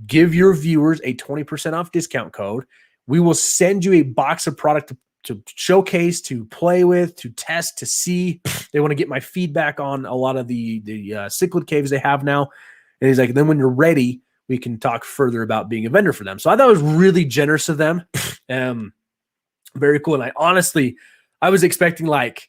give your viewers a 20% off discount code. We will send you a box of product to showcase, to play with, to test, to see. They want to get my feedback on a lot of the cichlid caves they have now. And he's like, then when you're ready, we can talk further about being a vendor for them. So I thought it was really generous of them. Very cool. And I was expecting like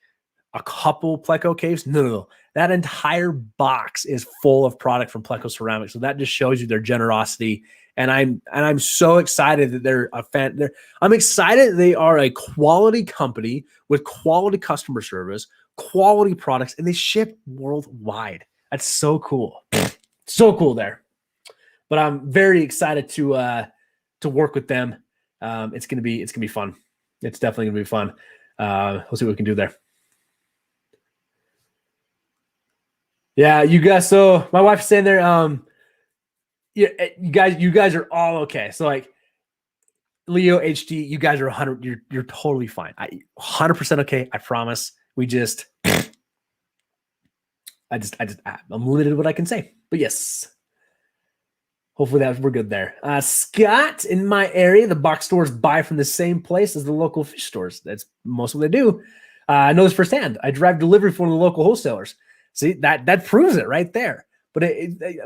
a couple Pleco caves. No. That entire box is full of product from Pleco Ceramics. So that just shows you their generosity. And I'm so excited that they're a fan. I'm excited they are a quality company with quality customer service, quality products, and they ship worldwide. That's so cool. So cool there. But I'm very excited to work with them. It's gonna be fun. It's definitely gonna be fun. We'll see what we can do there. Yeah, you guys. So my wife's saying there. Yeah, you guys are all okay. So like Leo HD, you guys are 100. You're totally fine. 100% okay. I promise. I'm limited what I can say. But yes, hopefully we're good there. Scott, in my area, the box stores buy from the same place as the local fish stores. That's most of what they do. I know this firsthand. I drive delivery for one of the local wholesalers. See, that proves it right there. But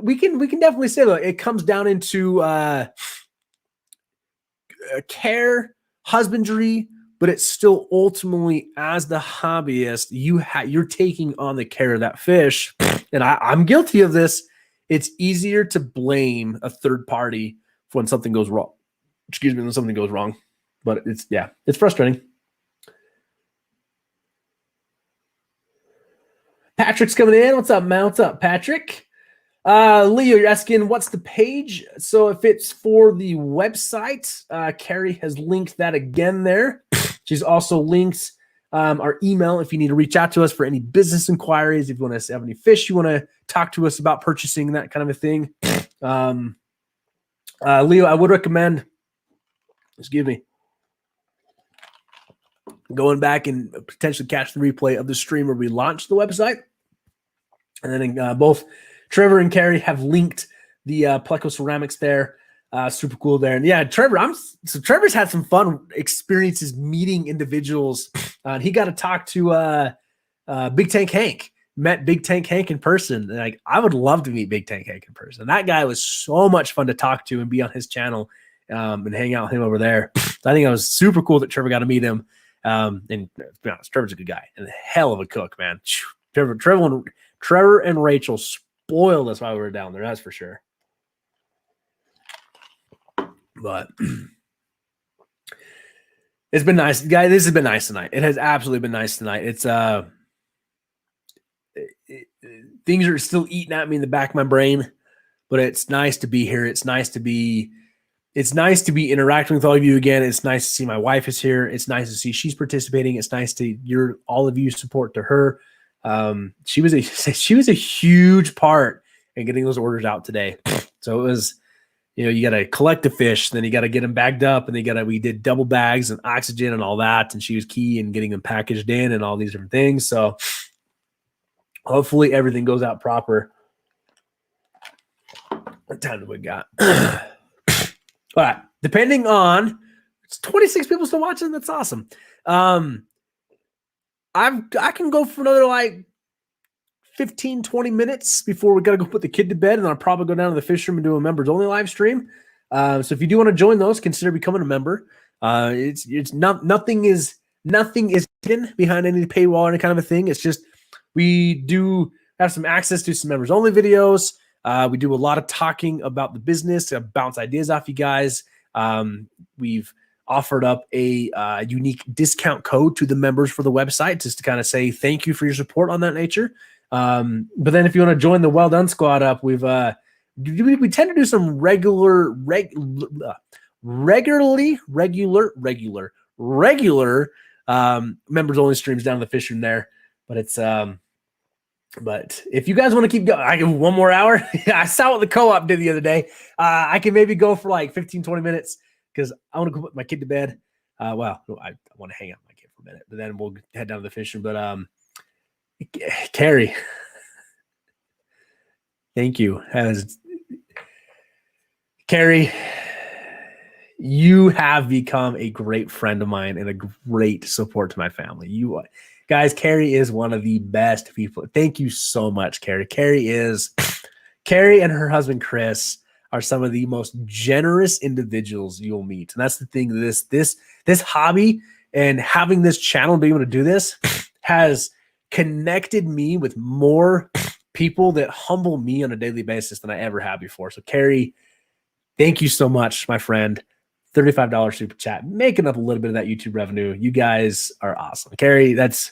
we can definitely say that it comes down into care, husbandry, but it's still ultimately, as the hobbyist, you're taking on the care of that fish. And I'm guilty of this. It's easier to blame a third party when something goes wrong. When something goes wrong. But it's frustrating. Patrick's coming in. What's up, man? What's up, Patrick? Leo, you're asking what's the page? So if it's for the website, Carrie has linked that again there. She's also linked our email if you need to reach out to us for any business inquiries, if you want to have any fish you want to talk to us about purchasing, that kind of a thing. Leo, I would recommend, going back and potentially catch the replay of the stream where we launched the website. And then both Trevor and Carrie have linked the Pleco ceramics there. Super cool there. And yeah, Trevor's had some fun experiences meeting individuals. He got to talk to Big Tank Hank. Met Big Tank Hank in person. And like, I would love to meet Big Tank Hank in person. That guy was so much fun to talk to and be on his channel and hang out with him over there. So I think it was super cool that Trevor got to meet him. And to be honest, Trevor's a good guy and a hell of a cook, man. Trevor and Rachel spoiled us while we were down there. That's for sure. But it's been nice, guys. This has been nice tonight. It has absolutely been nice tonight. It's things are still eating at me in the back of my brain, but it's nice to be here. It's nice to be interacting with all of you again. It's nice to see my wife is here. It's nice to see she's participating. It's nice to all of you support to her. She was a huge part in getting those orders out today. So it was, you got to collect the fish, then you got to get them bagged up, and we did double bags and oxygen and all that. And she was key in getting them packaged in and all these different things. So hopefully everything goes out proper. What time do we got? All right. Depending on, it's 26 people still watching. That's awesome. I can go for another like 15, 20 minutes before we got to go put the kid to bed. And then I'll probably go down to the fish room and do a members only live stream. So if you do want to join those, consider becoming a member. Nothing is hidden behind any paywall or any kind of a thing. It's just, we do have some access to some members only videos. We do a lot of talking about the business to bounce ideas off you guys. We've offered up a unique discount code to the members for the website just to kind of say thank you for your support on that nature. But then if you want to join the Well-Don squad up, we tend to do some regular members only streams down in the fish room there. But it's but if you guys want to keep going, I can 1 more hour. I saw what the co-op did the other day. I can maybe go for like 15, 20 minutes because I want to go put my kid to bed. I want to hang out with my kid for a minute, but then we'll head down to the fish room. But Carrie, thank you. Carrie, you have become a great friend of mine and a great support to my family. Guys, Carrie is one of the best people. Thank you so much, Carrie. Carrie and her husband, Chris, are some of the most generous individuals you'll meet. And that's the thing, this hobby and having this channel and being able to do this has connected me with more people that humble me on a daily basis than I ever have before. So Carrie, thank you so much, my friend. $35 super chat, making up a little bit of that YouTube revenue. You guys are awesome. Carrie, there's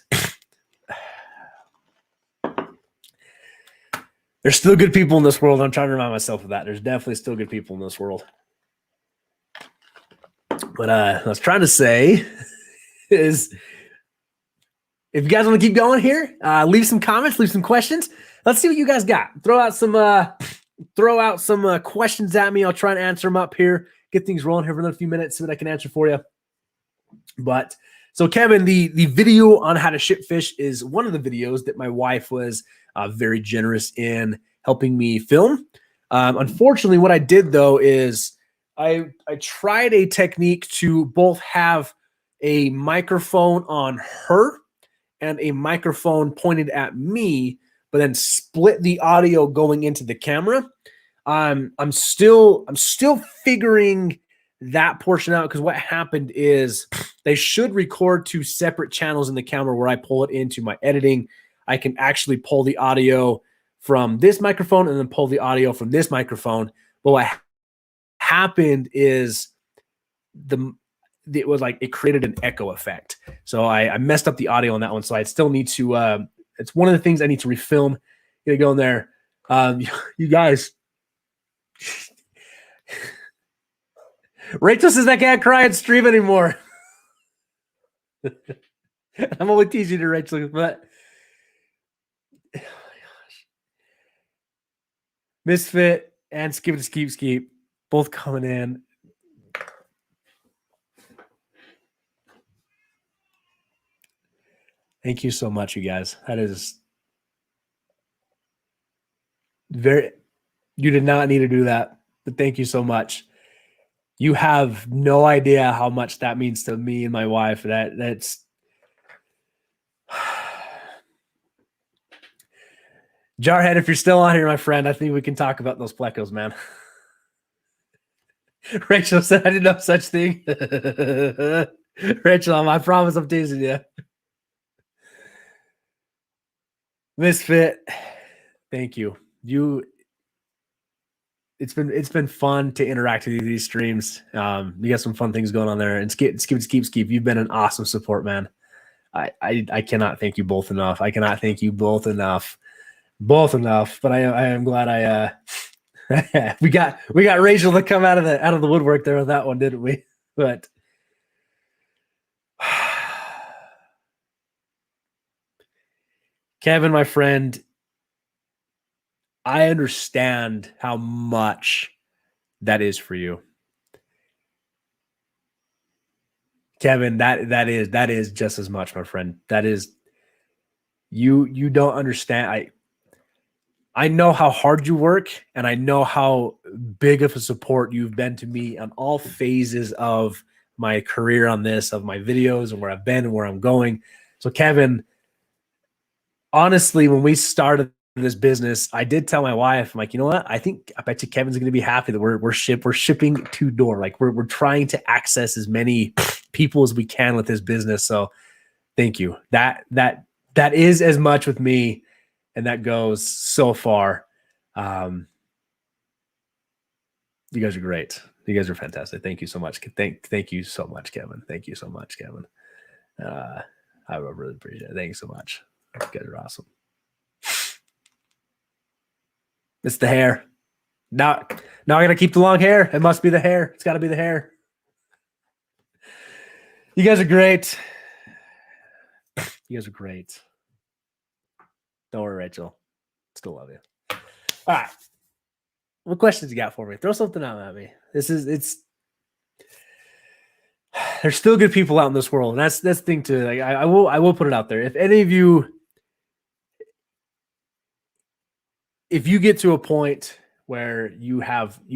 still good people in this world. I'm trying to remind myself of that. There's definitely still good people in this world. But I was trying to say is, if you guys want to keep going here, leave some comments, leave some questions. Let's see what you guys got. Throw out some questions at me. I'll try and answer them up here. Get things rolling here for another few minutes, see what I can answer for you. But so Kevin, the video on how to ship fish is one of the videos that my wife was very generous in helping me film. Unfortunately, what I did though is I tried a technique to both have a microphone on her and a microphone pointed at me, but then split the audio going into the camera. I'm still figuring that portion out, because what happened is they should record 2 separate channels in the camera where I pull it into my editing. I can actually pull the audio from this microphone and then pull the audio from this microphone. But what happened is it created an echo effect. So I messed up the audio on that one. So I still need to, it's one of the things I need to refilm. Gonna go in there. You guys, Rachel says I can't cry and stream anymore. I'm only teasing you, Rachel, but oh my gosh. Misfit and Skip to Skeep both coming in. Thank you so much, you guys. That is very, you did not need to do that, but thank you so much. You have no idea how much that means to me and my wife. That's Jarhead, if you're still on here, my friend, I think we can talk about those plecos, man. Rachel said I didn't know such thing. Rachel, I promise I'm teasing you. Misfit, thank you. It's been fun to interact with you these streams. You got some fun things going on there. And Skip, you've been an awesome support, man. I cannot thank you both enough. I cannot thank you both enough. But I am glad we got Rachel to come out of the woodwork there with that one, didn't we? But Kevin, my friend, I understand how much that is for you. Kevin, that is just as much, my friend. That is, you don't understand. I know how hard you work, and I know how big of a support you've been to me on all phases of my career on this, of my videos and where I've been and where I'm going. So Kevin, honestly, when we started this business, I did tell my wife, I'm like, you know what? I bet you Kevin's going to be happy that we're shipping to door. Like we're trying to access as many people as we can with this business. So thank you. That is as much with me. And that goes so far. You guys are great. You guys are fantastic. Thank you so much. Thank you so much, Kevin. Thank you so much, Kevin. I really appreciate it. Thank you so much. You guys are awesome. It's the hair. Now I gotta keep the long hair. It must be the hair. It's got to be the hair. You guys are great. You guys are great. Don't worry, Rachel. Still love you. All right. What questions you got for me? Throw something out at me. There's still good people out in this world. And that's the thing too. Like I will put it out there. If any of you, if you get to a point where you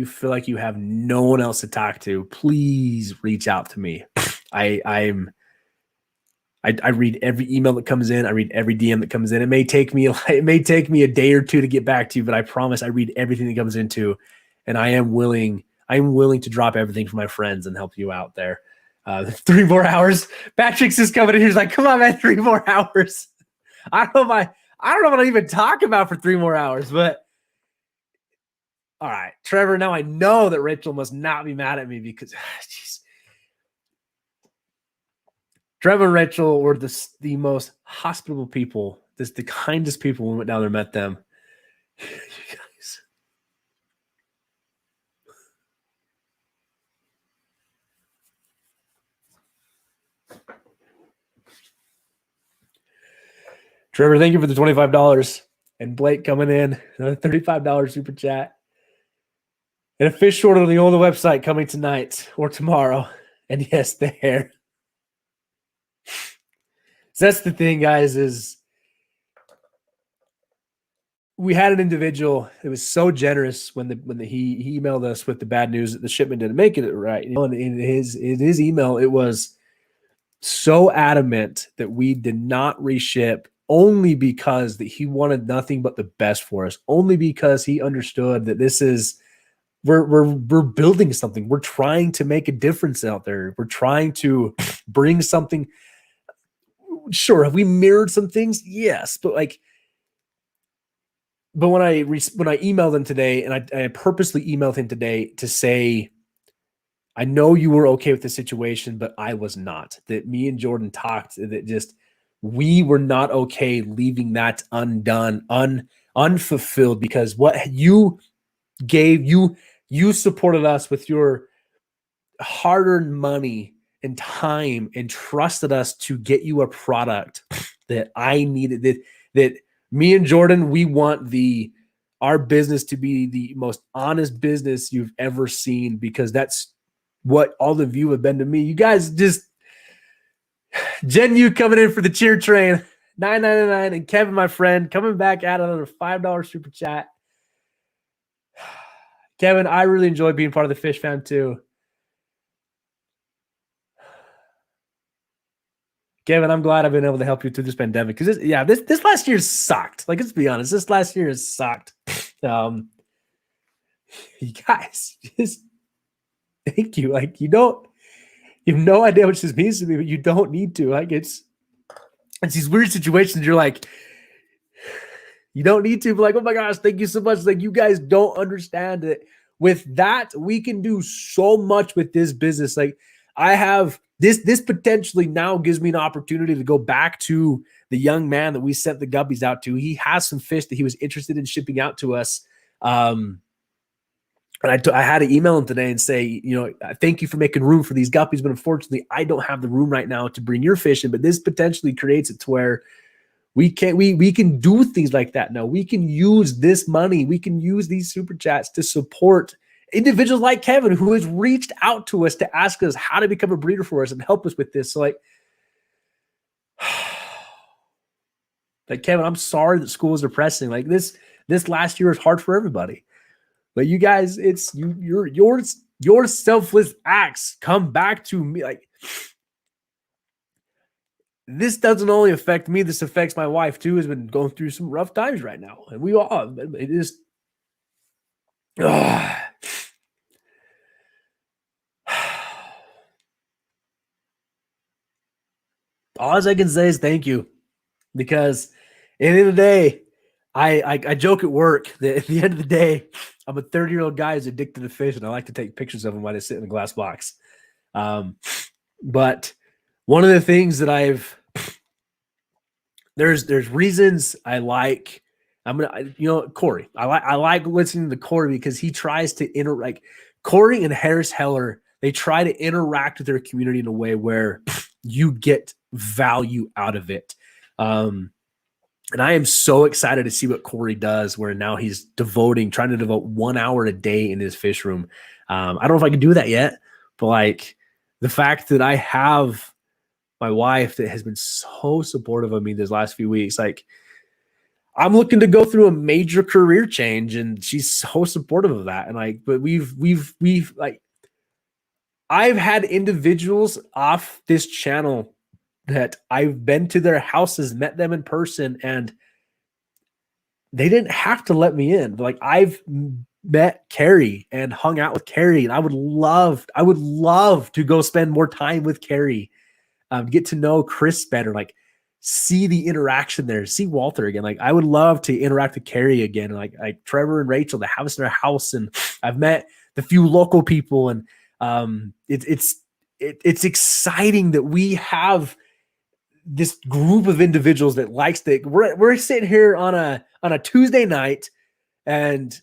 feel like you have no one else to talk to, please reach out to me. I read every email that comes in. I read every DM that comes in. It may take me a day or two to get back to you, but I promise I read everything that comes into, and I am willing to drop everything for my friends and help you out there. 3 more hours. Patrick's just coming in here. He's like, come on, man, 3 more hours. I don't know what I even talk about for 3 more hours, but all right, Trevor. Now I know that Rachel must not be mad at me because geez. Trevor and Rachel were the most hospitable people, the kindest people when we went down there and met them. You guys. Trevor, thank you for the $25. And Blake coming in, another $35 super chat. And a fish order on the old website coming tonight or tomorrow. And yes, the hair. So that's the thing, guys, is we had an individual that was so generous when he emailed us with the bad news that the shipment didn't make it right. You know, and in his email, it was so adamant that we did not reship only because that he wanted nothing but the best for us, only because he understood that this is we're building something. We're trying to make a difference out there. We're trying to bring something. Sure, have we mirrored some things? Yes, but when I emailed him today, and I purposely emailed him today to say, I know you were okay with the situation, but I was not. That me and Jordan talked. That just we were not okay leaving that undone, unfulfilled, because what you gave, you supported us with your hard-earned money and time and trusted us to get you a product that I needed, that me and Jordan, we want our business to be the most honest business you've ever seen, because that's what all of you have been to me. You guys just, Jen, you coming in for the cheer train, $9.99, and Kevin, my friend, coming back at another $5 super chat. Kevin, I really enjoy being part of the Fish Fam too. Kevin, I'm glad I've been able to help you through this pandemic, because this last year sucked. Like, let's be honest, this last year has sucked. You guys, just thank you. Like, you have no idea what this means to me, but you don't need to. Like, it's these weird situations. You're like, you don't need to, but like, oh my gosh, thank you so much. Like, you guys don't understand it. With that, we can do so much with this business. Like, I have this potentially now gives me an opportunity to go back to the young man that we sent the guppies out to. He has some fish that he was interested in shipping out to us. And I had to email him today and say, thank you for making room for these guppies, but unfortunately, I don't have the room right now to bring your fish in. But this potentially creates it to where we can do things like that now. We can use this money. We can use these super chats to support individuals like Kevin, who has reached out to us to ask us how to become a breeder for us and help us with this. So like Kevin, I'm sorry that school is depressing. Like this last year was hard for everybody, but you guys, it's your selfless acts come back to me. Like, this doesn't only affect me, this affects my wife too, has been going through some rough times right now. And we all, it is, all I can say is thank you, because at the end of the day, I joke at work that at the end of the day, I'm a 30-year-old guy who's addicted to fish, and I like to take pictures of them while they sit in a glass box. But one of the things that there's reasons I like. Corey. I like listening to Corey because he tries to interact. Corey and Harris Heller, they try to interact with their community in a way where you get value out of it. And I am so excited to see what Corey does, where now he's trying to devote 1 hour a day in his fish room. I don't know if I can do that yet, but like the fact that I have my wife that has been so supportive of me this last few weeks, like I'm looking to go through a major career change, and she's so supportive of that. And like, but we've like, I've had individuals off this channel that I've been to their houses, met them in person, and they didn't have to let me in. But like, I've met Carrie and hung out with Carrie, and I would love to go spend more time with Carrie, get to know Chris better, like see the interaction there, see Walter again. Like, I would love to interact with Carrie again, like Trevor and Rachel, to have us in their house. And I've met the few local people, and it's exciting that we have this group of individuals that likes that. We're sitting here on a Tuesday night, and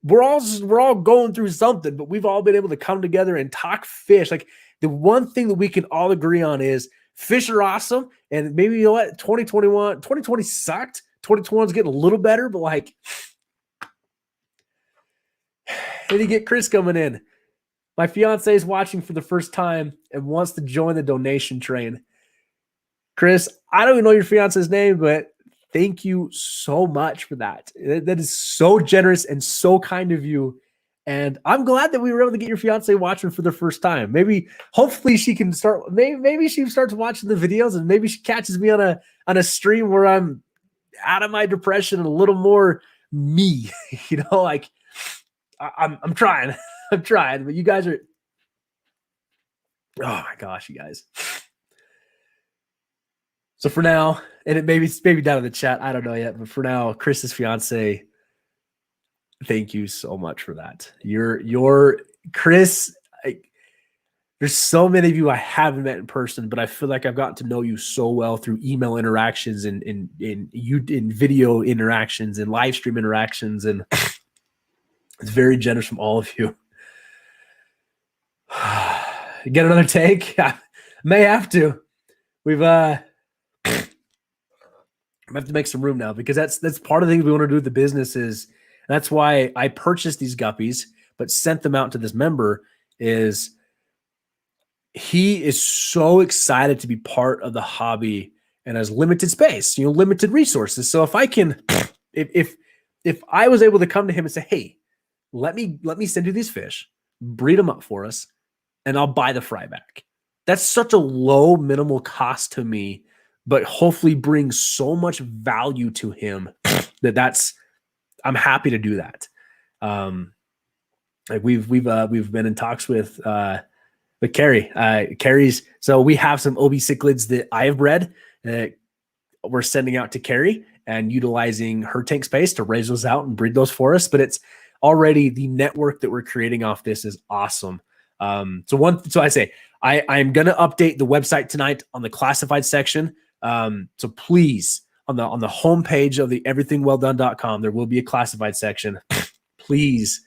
we're all going through something, but we've all been able to come together and talk fish. Like, the one thing that we can all agree on is fish are awesome. And maybe, 2020 sucked. 2021 is getting a little better, but like, then you get Chris coming in. My fiance is watching for the first time and wants to join the donation train. Chris, I don't even know your fiance's name, but thank you so much for that. That is so generous and so kind of you. And I'm glad that we were able to get your fiance watching for the first time. Hopefully she can start. Maybe she starts watching the videos, and maybe she catches me on a stream where I'm out of my depression and a little more me. Like I'm trying. I'm trying, but you guys are. Oh my gosh, you guys. So for now, and it maybe down in the chat, I don't know yet, but for now, Chris's fiance, thank you so much for that. You're Chris. There's so many of you I haven't met in person, but I feel like I've gotten to know you so well through email interactions and in video interactions and live stream interactions, and it's very generous from all of you. Get another tank? May have to. We've I have to make some room now because that's part of the things we want to do with the business is that's why I purchased these guppies but sent them out to this member is he is so excited to be part of the hobby and has limited space, limited resources. So if I can, if I was able to come to him and say, hey, let me send you these fish, breed them up for us, and I'll buy the fry back. That's such a low minimal cost to me, but hopefully brings so much value to him I'm happy to do that. Like we've been in talks with Carrie. Carrie's, so we have some OB cichlids that I have bred that we're sending out to Carrie and utilizing her tank space to raise those out and breed those for us. But it's already the network that we're creating off this is awesome. So I say I'm going to update the website tonight on the classified section. So please on the homepage of the everythingwelldone.com, there will be a classified section. Please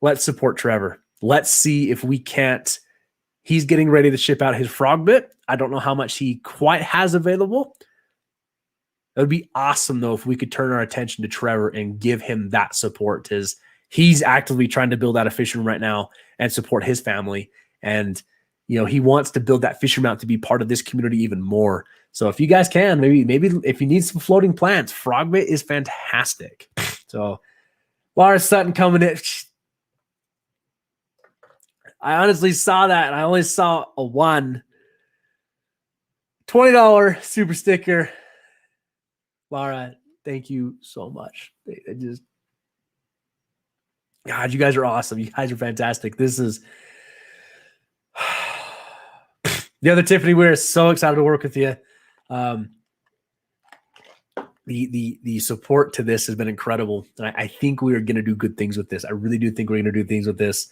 let's support Trevor. Let's see if we can't. He's getting ready to ship out his frog bit. I don't know how much he quite has available. It would be awesome, though, if we could turn our attention to Trevor and give him that support because he's actively trying to build out a fishing room right now and support his family. And, he wants to build that fishing room out to be part of this community even more. So if you guys can, maybe if you need some floating plants, frog bait is fantastic. So Laura Sutton coming in. I honestly saw that, and I only saw a $20 super sticker. Laura, thank you so much. God, you guys are awesome. You guys are fantastic. This is the other Tiffany. We're so excited to work with you. The support to this has been incredible, and I think we are going to do good things with this. I really do think we're going to do things with this.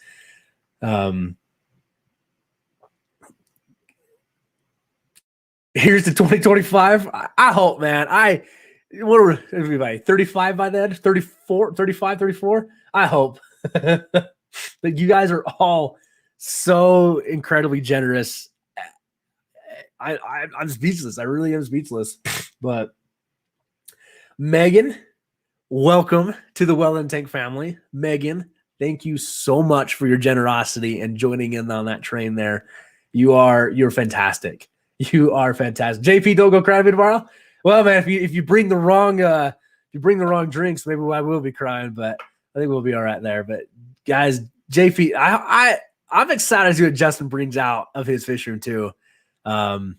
Here's the 2025. I hope, man. What are everybody 35 by then? 34, 35, 34? I hope that you guys are all so incredibly generous. I'm speechless. I really am speechless. But Megan, welcome to the Well-Don Tank family. Megan, thank you so much for your generosity and joining in on that train there. You're fantastic. You are fantastic. JP, don't go cry me tomorrow. Well, man, if you bring the wrong drinks, maybe I will be crying, but I think we'll be all right there. But guys, JP, I'm excited to see what Justin brings out of his fish room too. Justin's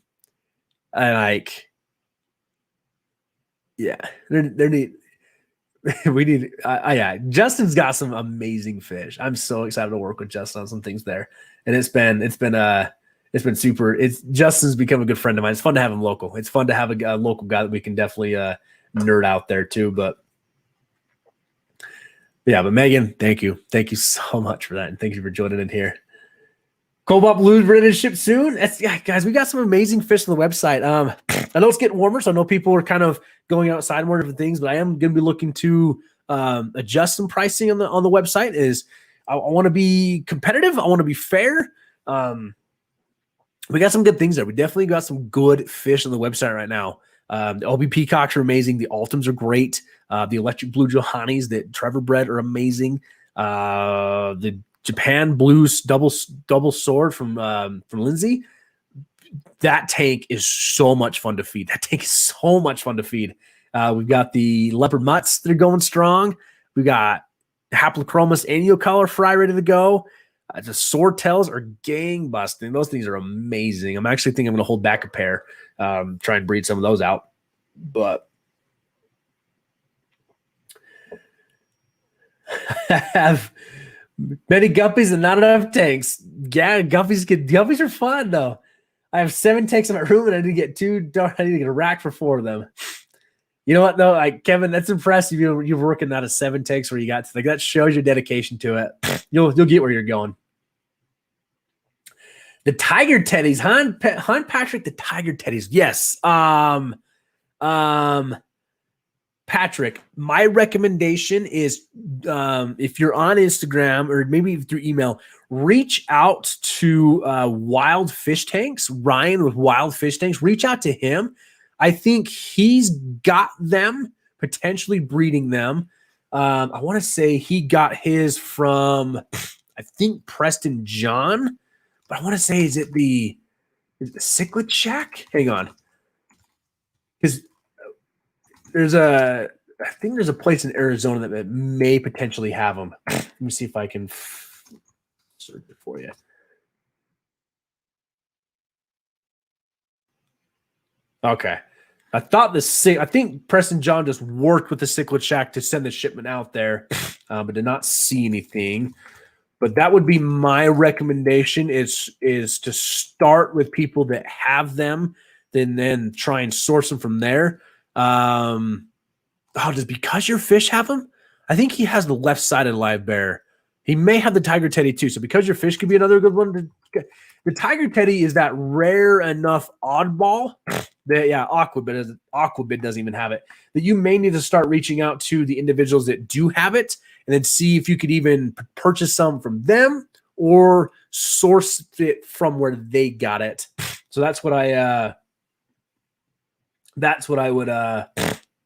got some amazing fish. I'm so excited to work with Justin on some things there. And it's been super. Justin's become a good friend of mine. It's fun to have him local. It's fun to have a local guy that we can definitely nerd out there too. But Megan, thank you. Thank you so much for that. And thank you for joining in here. Cobalt Blues ready to ship soon. Guys, we got some amazing fish on the website. I know it's getting warmer, so I know people are kind of going outside more different things, but I am going to be looking to adjust some pricing on the website. I want to be competitive. I want to be fair. We got some good things there. We definitely got some good fish on the website right now. The LB Peacocks are amazing. The Ultims are great. The Electric Blue Johannies that Trevor bred are amazing. The Japan Blues double sword from Lindsay. That tank is so much fun to feed. We've got the Leopard Mutts that are going strong. We got Haplochromis Annual Color Fry ready to go. The sword tails are gang busting. Those things are amazing. I'm actually thinking I'm going to hold back a pair, try and breed some of those out. But I have many guppies and not enough tanks. Yeah, guppies are fun though. I have 7 tanks in my room and I need to get I need to get a rack for 4 of them. You know what though? Kevin, that's impressive. You're working out of 7 takes where you got to, that shows your dedication to it. You'll get where you're going. The Tiger Teddies, Hunt Patrick, the Tiger Teddies. Yes. Patrick, my recommendation is if you're on Instagram or maybe through email, reach out to Wild Fish Tanks, Ryan with Wild Fish Tanks. Reach out to him. I think he's got them, potentially breeding them. I want to say he got his from, I think, Preston John, but I want to say, is it the Cichlid Shack? Hang on. Because I think there's a place in Arizona that may potentially have them. Let me see if I can search it for you. Okay. I think Preston John just worked with the Cichlid Shack to send the shipment out there, but did not see anything. But that would be my recommendation is to start with people that have them, then try and source them from there. Does Because Your Fish have them? I think he has the left-sided live bear. He may have the Tiger Teddy too. So Because Your Fish could be another good one. The Tiger Teddy is that rare enough oddball that, Aquabid doesn't even have it, that you may need to start reaching out to the individuals that do have it and then see if you could even purchase some from them or source it from where they got it. So that's what I would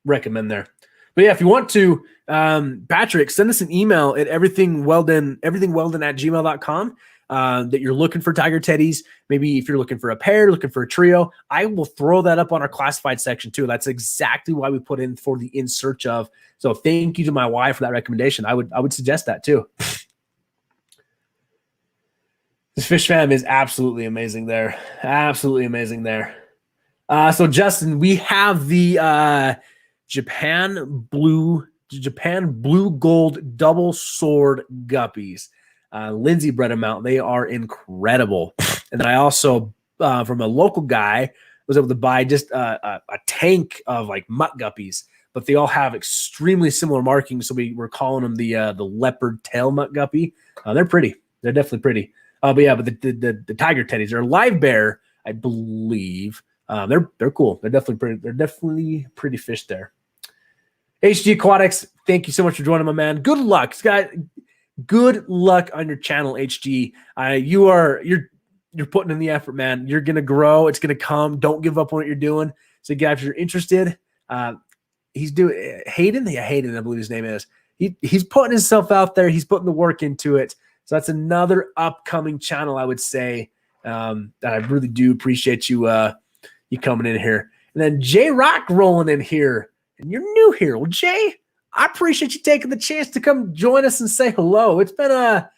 recommend there. But yeah, if you want to, Patrick, send us an email at everythingweldon@gmail.com that you're looking for Tiger Teddies. Maybe if you're looking for a pair, looking for a trio, I will throw that up on our classified section too. That's exactly why we put in for the in search of. So thank you to my wife for that recommendation. I would suggest that too. This fish fam is absolutely amazing there. Absolutely amazing there. So Justin, we have the Japan blue gold double sword guppies. Lindsay bred them out. They are incredible. And then I also, from a local guy, was able to buy just a tank of like mutt guppies, but they all have extremely similar markings. So we're calling them the leopard tail mutt guppy. They're pretty. They're definitely pretty. But the Tiger Teddies are live bear, I believe. They're cool. They're definitely pretty fish there. HG Aquatics, thank you so much for joining, my man. Good luck, Scott. Good luck on your channel, HG. You're putting in the effort, man. You're gonna grow. It's gonna come. Don't give up on what you're doing. So, guys, if you're interested, he's doing Hayden. Yeah, Hayden, I believe his name is. He's putting himself out there. He's putting the work into it. So that's another upcoming channel, I would say. That I really do appreciate you coming in here. And then J Rock rolling in here. And you're new here. Well, Jay, I appreciate you taking the chance to come join us and say hello. It's been a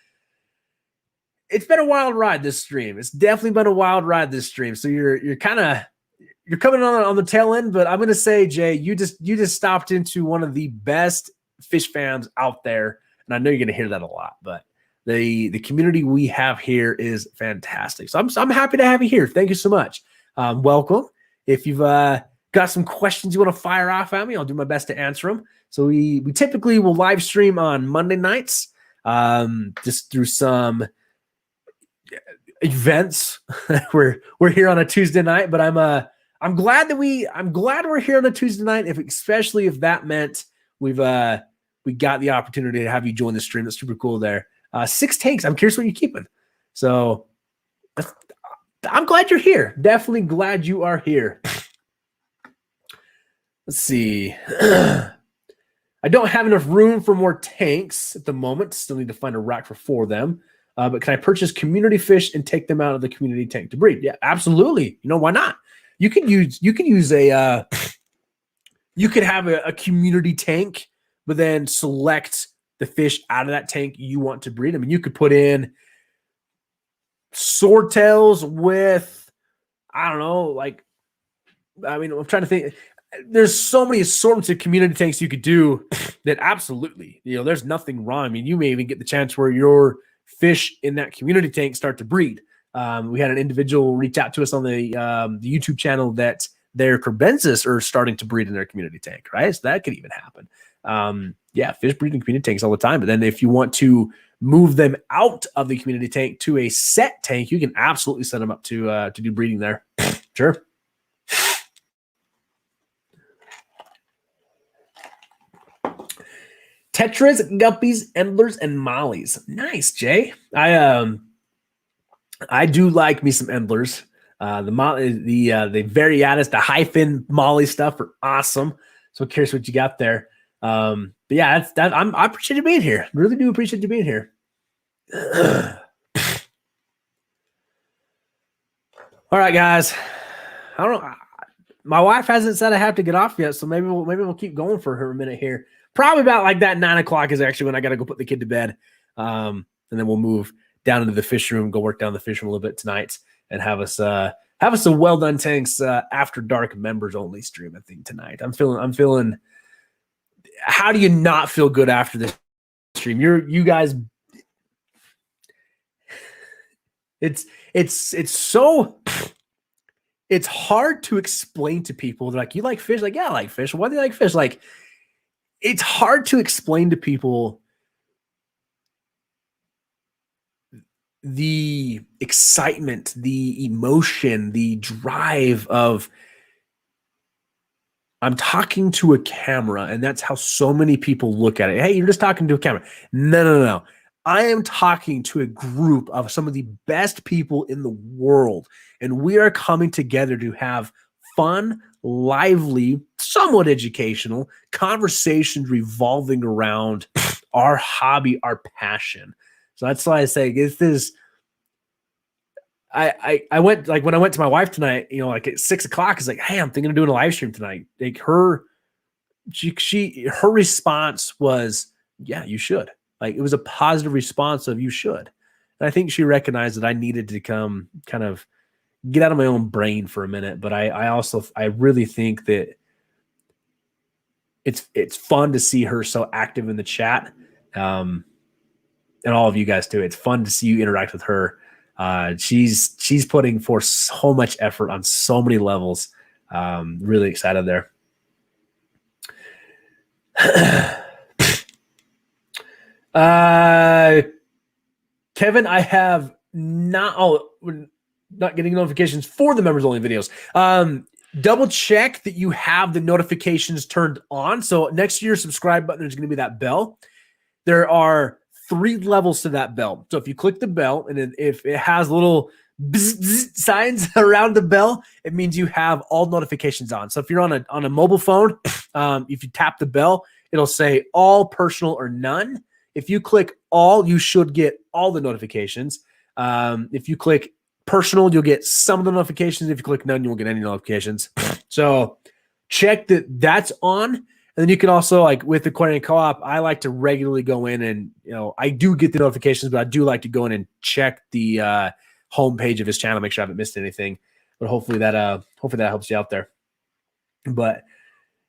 wild ride this stream. It's definitely been a wild ride this stream. So you're coming on the tail end, but I'm gonna say, Jay, you just stopped into one of the best fish fans out there, and I know you're gonna hear that a lot. But the community we have here is fantastic. So I'm happy to have you here. Thank you so much. Welcome. If you've got some questions you want to fire off at me, I'll do my best to answer them. So we typically will live stream on Monday nights, just through some events. we're here on a Tuesday night, but I'm glad we're here on a Tuesday night, especially if that meant we got the opportunity to have you join the stream. That's super cool there. 6 tanks. I'm curious what you're keeping. So I'm glad you're here. Definitely glad you are here. Let's see. I don't have enough room for more tanks at the moment. Still need to find a rack for 4 of them. But can I purchase community fish and take them out of the community tank to breed? Yeah, absolutely. You know, why not? You could have a community tank, but then select the fish out of that tank you want to breed. I mean, you could put in swordtails with, I don't know, I'm trying to think. There's so many assortments of community tanks you could do that absolutely, there's nothing wrong. I mean, you may even get the chance where your fish in that community tank start to breed. We had an individual reach out to us on the YouTube channel that their crebensis are starting to breed in their community tank, right? So that could even happen. Fish breed in community tanks all the time. But then if you want to move them out of the community tank to a set tank, you can absolutely set them up to do breeding there. Sure. Tetras, guppies, endlers, and mollies. Nice, Jay. I do like me some endlers. The Variatus, the hyphen molly stuff are awesome. So curious what you got there. But yeah, that's that. I appreciate you being here. Really do appreciate you being here. All right, guys. I don't know. My wife hasn't said I have to get off yet, so maybe we'll keep going for her a minute here. Probably about like that 9 o'clock is actually when I got to go put the kid to bed, and then we'll move down into the fish room, go work down the fish room a little bit tonight, and have us a Well-Don Tanks after dark members only stream. I think tonight. I'm feeling. How do you not feel good after this stream? You guys. It's so. It's hard to explain to people. They're like, you like fish? Like, yeah, I like fish. Why do you like fish? Like, it's hard to explain to people the excitement, the emotion, the drive of I'm talking to a camera, and that's how so many people look at it. Hey, you're just talking to a camera. No. I am talking to a group of some of the best people in the world, and we are coming together to have fun, lively, somewhat educational conversations revolving around our hobby, our passion. So that's why I say it's this. I went like when I went to my wife tonight, like at 6 o'clock, it's like, hey, I'm thinking of doing a live stream tonight. Like her response was, yeah, you should. Like it was a positive response of you should. And I think she recognized that I needed to come kind of get out of my own brain for a minute. But I really think that it's fun to see her so active in the chat. And all of you guys too. It's fun to see you interact with her. She's putting forth so much effort on so many levels. Really excited there. Kevin, I have not getting notifications for the members only videos. Double check that you have the notifications turned on. So next to your subscribe button, there's going to be that bell. There are 3 levels to that bell. So if you click the bell and if it has little bzz, bzz signs around the bell, it means you have all notifications on. So if you're on a mobile phone, if you tap the bell, it'll say all, personal, or none. If you click all, you should get all the notifications. If you click personal, you'll get some of the notifications. If you click none, you won't get any notifications. So check that that's on. And then you can also, like with Aquarium Co-op, I like to regularly go in and, I do get the notifications, but I do like to go in and check the homepage of his channel, make sure I haven't missed anything. But hopefully that helps you out there. But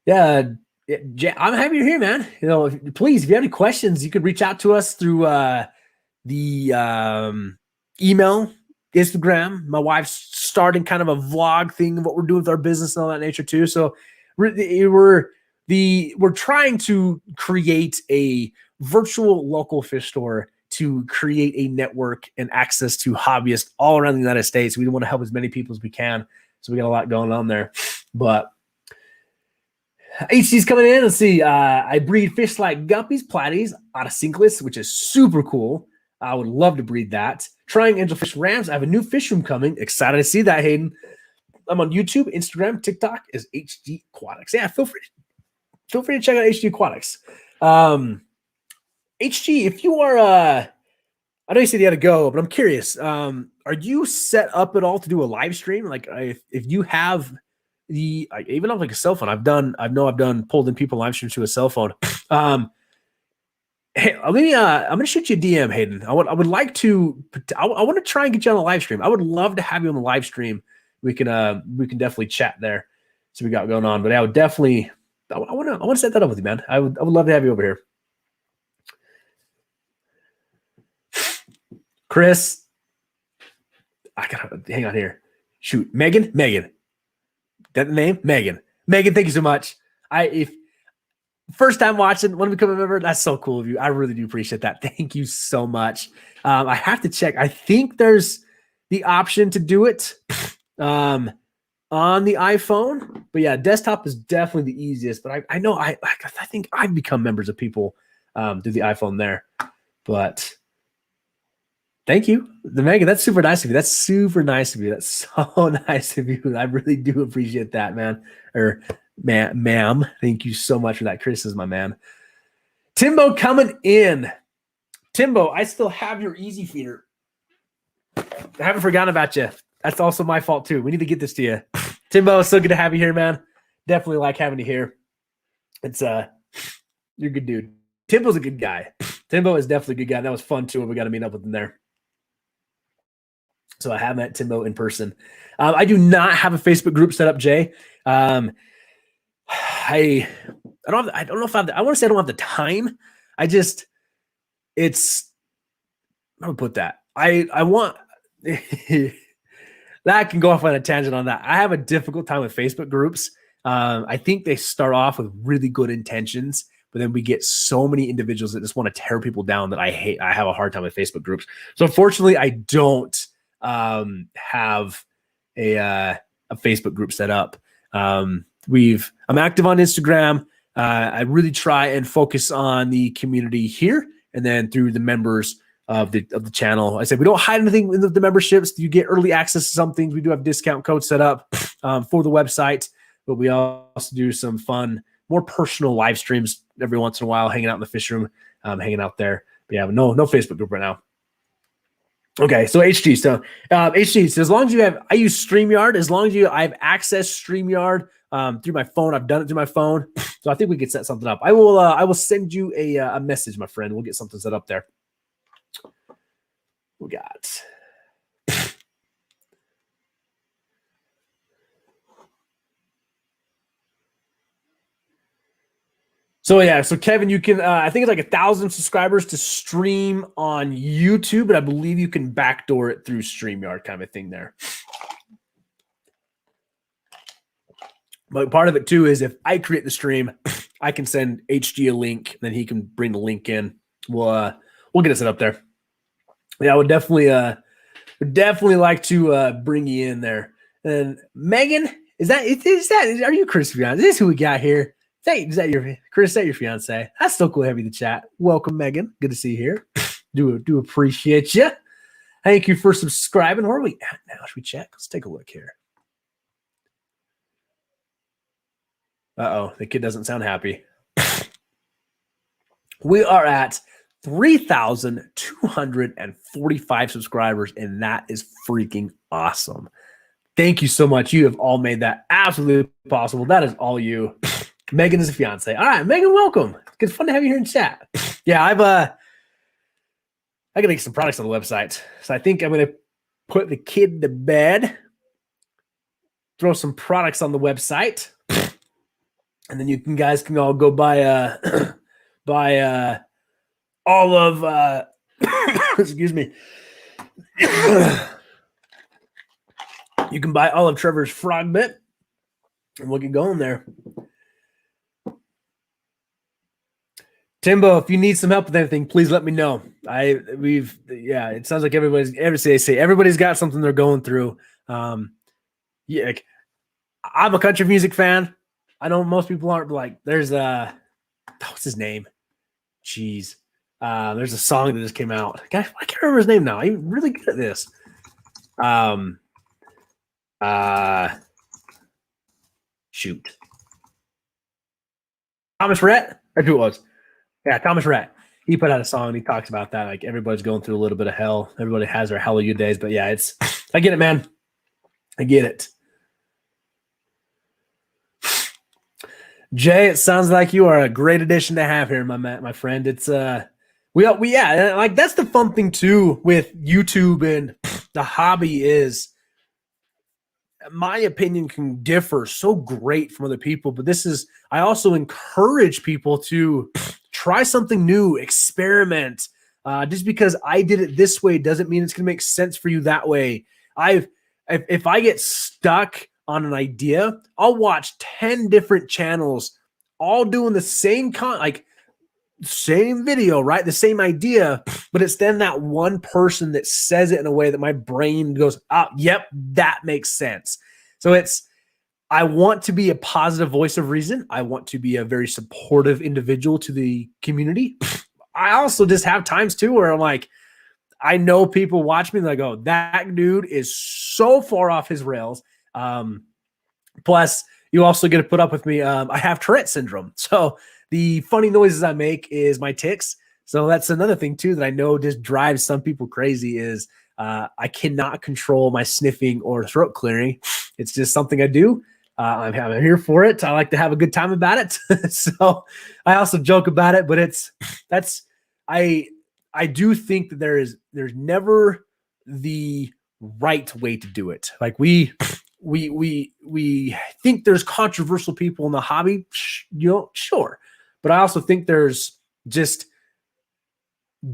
yeah, I'm happy you're here, man. Please, if you have any questions, you could reach out to us through the email, Instagram. My wife's starting kind of a vlog thing of what we're doing with our business and all that nature too. So we're trying to create a virtual local fish store to create a network and access to hobbyists all around the United States. We want to help as many people as we can. So we got a lot going on there. But HC's coming in. Let's see. I breed fish like guppies, platies, autocinchus, which is super cool. I would love to breed that. Trying angelfish rams. I have a new fish room coming. Excited to see that, Hayden. I'm on YouTube, Instagram, TikTok is HG Aquatics. Yeah, feel free to check out HG Aquatics. HG, if you are, I know you said you had to go, but I'm curious. Are you set up at all to do a live stream? Like, if you have even on like a cell phone, I've done pulled in people live streams to a cell phone. Hey, I'm gonna shoot you a DM, Hayden. I would like to. I want to try and get you on a live stream. I would love to have you on the live stream. We can definitely chat there. So we got going on, but I would definitely. I want to set that up with you, man. I would love to have you over here. Chris, I gotta hang on here. Shoot, Megan. That the name? Megan, thank you so much. If first time watching, want to become a member, that's so cool of you. I really do appreciate that. Thank you so much. I have to check. I think there's the option to do it on the iPhone, but yeah, desktop is definitely the easiest. But I know I think I've become members of people through the iPhone there. But thank you, Megan. That's super nice of you. That's super nice of you. That's so nice of you. I really do appreciate that, man. Or ma'am. Thank you so much for that criticism, my man. Timbo coming in. Timbo, I still have your easy feeder. I haven't forgotten about you. That's also my fault too. We need to get this to you. Timbo, it's so good to have you here, man. Definitely like having you here. It's you're a good dude. Timbo's a good guy. Timbo is definitely a good guy. That was fun too when we got to meet up with him there. So I have met Timbo in person. I do not have a Facebook group set up, Jay. I don't know if I want to say I don't have the time. It's how do I put that? I want that can go off on a tangent on that. I have a difficult time with Facebook groups. I think they start off with really good intentions, but then we get so many individuals that just want to tear people down that I hate. I have a hard time with Facebook groups. So unfortunately, I don't have a Facebook group set up. I'm active on Instagram. I really try and focus on the community here, and then through the members of the channel. I said we don't hide anything in the memberships. You get early access to some things. We do have discount codes set up for the website, but we also do some fun, more personal live streams every once in a while, hanging out in the fish room, hanging out there. But yeah, no Facebook group right now. Okay, so HG. So HG. So as long as you have, I use StreamYard. As long as I have access StreamYard through my phone. I've done it through my phone, so I think we could set something up. I will send you a message, my friend. We'll get something set up there. We got. So yeah, so Kevin, you can, I think it's like 1,000 subscribers to stream on YouTube, but I believe you can backdoor it through StreamYard kind of a thing there. But part of it too is if I create the stream, I can send HG a link, then he can bring the link in. We'll get it set up there. Yeah, I would definitely like to bring you in there. And Megan, is that are you Chris Fiance? Is this who we got here? Is that your Chris? Is that your fiance? That's still cool to have you in the chat. Welcome, Megan. Good to see you here. Do appreciate you. Thank you for subscribing. Where are we at now? Should we check? Let's take a look here. The kid doesn't sound happy. We are at 3,245 subscribers, and that is freaking awesome. Thank you so much. You have all made that absolutely possible. That is all you. Megan is a fiance. All right, Megan, welcome. It's fun to have you here in chat. Yeah, I gotta get some products on the website. So I think I'm gonna put the kid to bed, throw some products on the website, and then you guys can all go buy all of excuse me. You can buy all of Trevor's frog bit, and we'll get going there. Timbo, if you need some help with anything, please let me know. It sounds like everybody's got something they're going through. I'm a country music fan. I know most people aren't, but like there's what's his name? Jeez. There's a song that just came out. Gosh, I can't remember his name now. I'm really good at this. Shoot. Thomas Rhett? That's who it was. Yeah, Thomas Rhett. He put out a song and he talks about that. Like everybody's going through a little bit of hell. Everybody has their hallelujah days. But yeah, I get it, man. I get it. Jay, it sounds like you are a great addition to have here, my friend. It's like that's the fun thing too with YouTube and the hobby is, my opinion can differ so great from other people, but I also encourage people to try something new, experiment. Just because I did it this way doesn't mean it's going to make sense for you that way. If I get stuck on an idea, I'll watch 10 different channels all doing the same same video, right? The same idea, but it's then that one person that says it in a way that my brain goes, yep, that makes sense. So I want to be a positive voice of reason. I want to be a very supportive individual to the community. I also just have times too where I'm like, I know people watch me and they go, that dude is so far off his rails. Plus, you also get to put up with me. I have Tourette syndrome. So the funny noises I make is my tics. So that's another thing too that I know just drives some people crazy is I cannot control my sniffing or throat clearing. It's just something I do. I'm here for it. I like to have a good time about it. So I also joke about it, but I do think that there's never the right way to do it. Like we think there's controversial people in the hobby, sure, but I also think there's just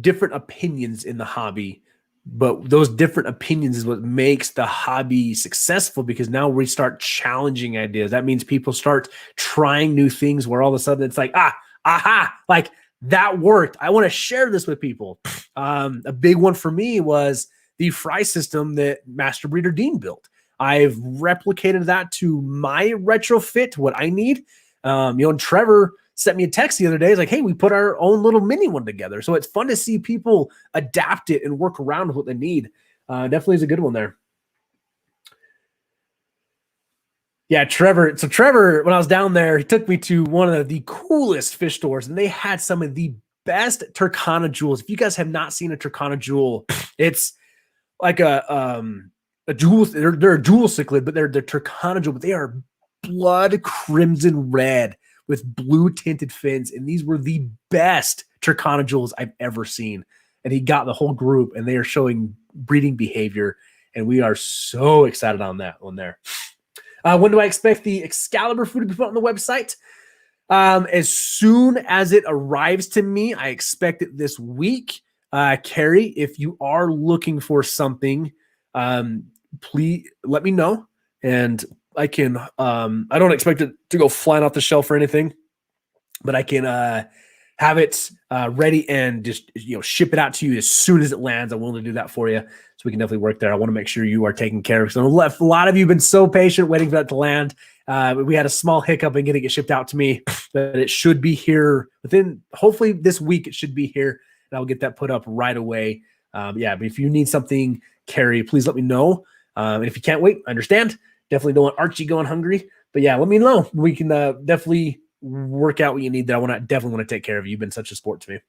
different opinions in the hobby. But those different opinions is what makes the hobby successful, because now we start challenging ideas. That means people start trying new things where all of a sudden it's like, aha, like that worked. I want to share this with people. A big one for me was the fry system that Master Breeder Dean built. I've replicated that to my retrofit, what I need. And Trevor sent me a text the other day. He's like, hey, we put our own little mini one together. So it's fun to see people adapt it and work around with what they need. Definitely is a good one there. Yeah, Trevor. So Trevor, when I was down there, he took me to one of the coolest fish stores, and they had some of the best Turkana jewels. If you guys have not seen a Turkana jewel, it's like a jewel. They're a jewel cichlid, but they're Turkana jewel, but they are blood crimson red with blue tinted fins. And these were the best Turkana jewels I've ever seen. And he got the whole group, and they are showing breeding behavior. And we are so excited on that one there. When do I expect the Excalibur food to be put on the website? As soon as it arrives to me, I expect it this week. Carrie, if you are looking for something, please let me know. And I can, I don't expect it to go flying off the shelf or anything, but I can have it ready and just ship it out to you as soon as it lands. I'm willing to do that for you, so we can definitely work there. I want to make sure you are taken care of. So a lot of you have been so patient waiting for that to land. We had a small hiccup in getting it shipped out to me, but it should be here within, hopefully this week. It should be here, and I'll get that put up right away. But if you need something, Carrie, please let me know. And if you can't wait, I understand. Definitely don't want Archie going hungry, but yeah, let me know. We can definitely work out what you need there. Definitely want to take care of you. You've been such a sport to me.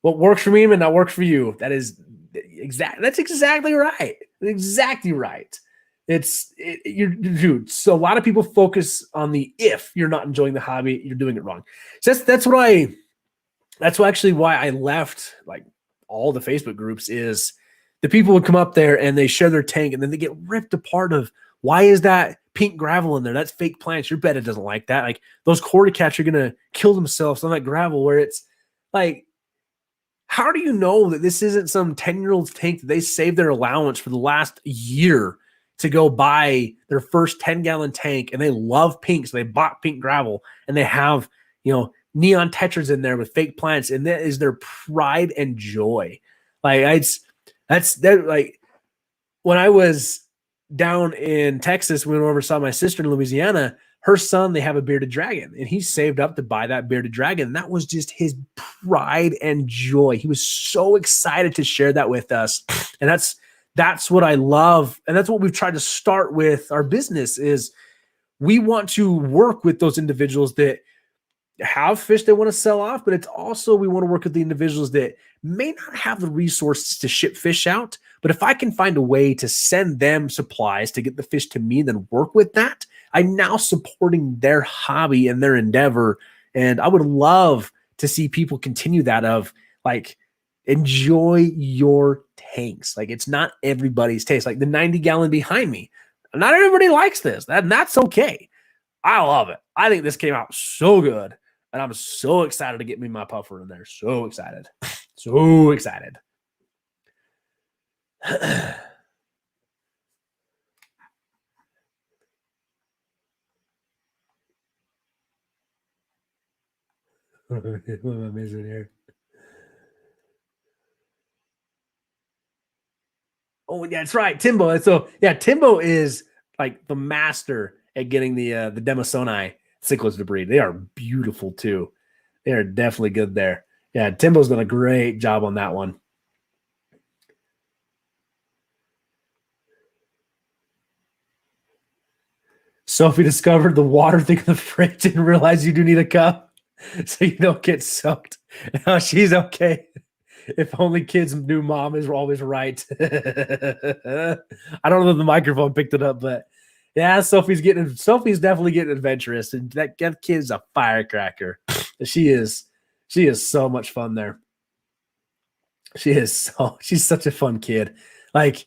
What works for me may not work for you. That's exactly right. Exactly right. Dude. So a lot of people focus on the, if you're not enjoying the hobby, you're doing it wrong. So that's actually why I left like all the Facebook groups. Is the people would come up there and they share their tank, and then they get ripped apart of, why is that pink gravel in there? That's fake plants. Your betta doesn't like that. Like, those quarter cats are going to kill themselves on that gravel, where it's like, how do you know that this isn't some 10-year-old's tank that they saved their allowance for the last year to go buy their first 10-gallon tank, and they love pink, so they bought pink gravel, and they have, neon tetras in there with fake plants, and that is their pride and joy. Like, like when I was down in Texas, we went over, saw my sister in Louisiana. Her son, they have a bearded dragon, and he saved up to buy that bearded dragon. And that was just his pride and joy. He was so excited to share that with us. And that's what I love. And that's what we've tried to start with our business, is we want to work with those individuals that have fish they want to sell off, but it's also, we want to work with the individuals that may not have the resources to ship fish out. But if I can find a way to send them supplies to get the fish to me, then work with that, I'm now supporting their hobby and their endeavor. And I would love to see people continue that, of like, enjoy your tanks. Like, it's not everybody's taste. Like the 90-gallon behind me, not everybody likes this. That's okay. I love it. I think this came out so good, and I'm so excited to get me my puffer in there. So excited. So excited. What am I missing here? Oh, yeah, that's right, Timbo. So yeah, Timbo is like the master at getting the Demosoni cichlids to breed. They are beautiful too. They are definitely good there. Yeah, Timbo's done a great job on that one. Sophie discovered the water thing in the fridge and realized you do need a cup so you don't get soaked. No, she's okay. If only kids knew mom is always right. I don't know if the microphone picked it up, but yeah, Sophie's definitely getting adventurous, and that kid's a firecracker. She is so much fun there. She's such a fun kid. Like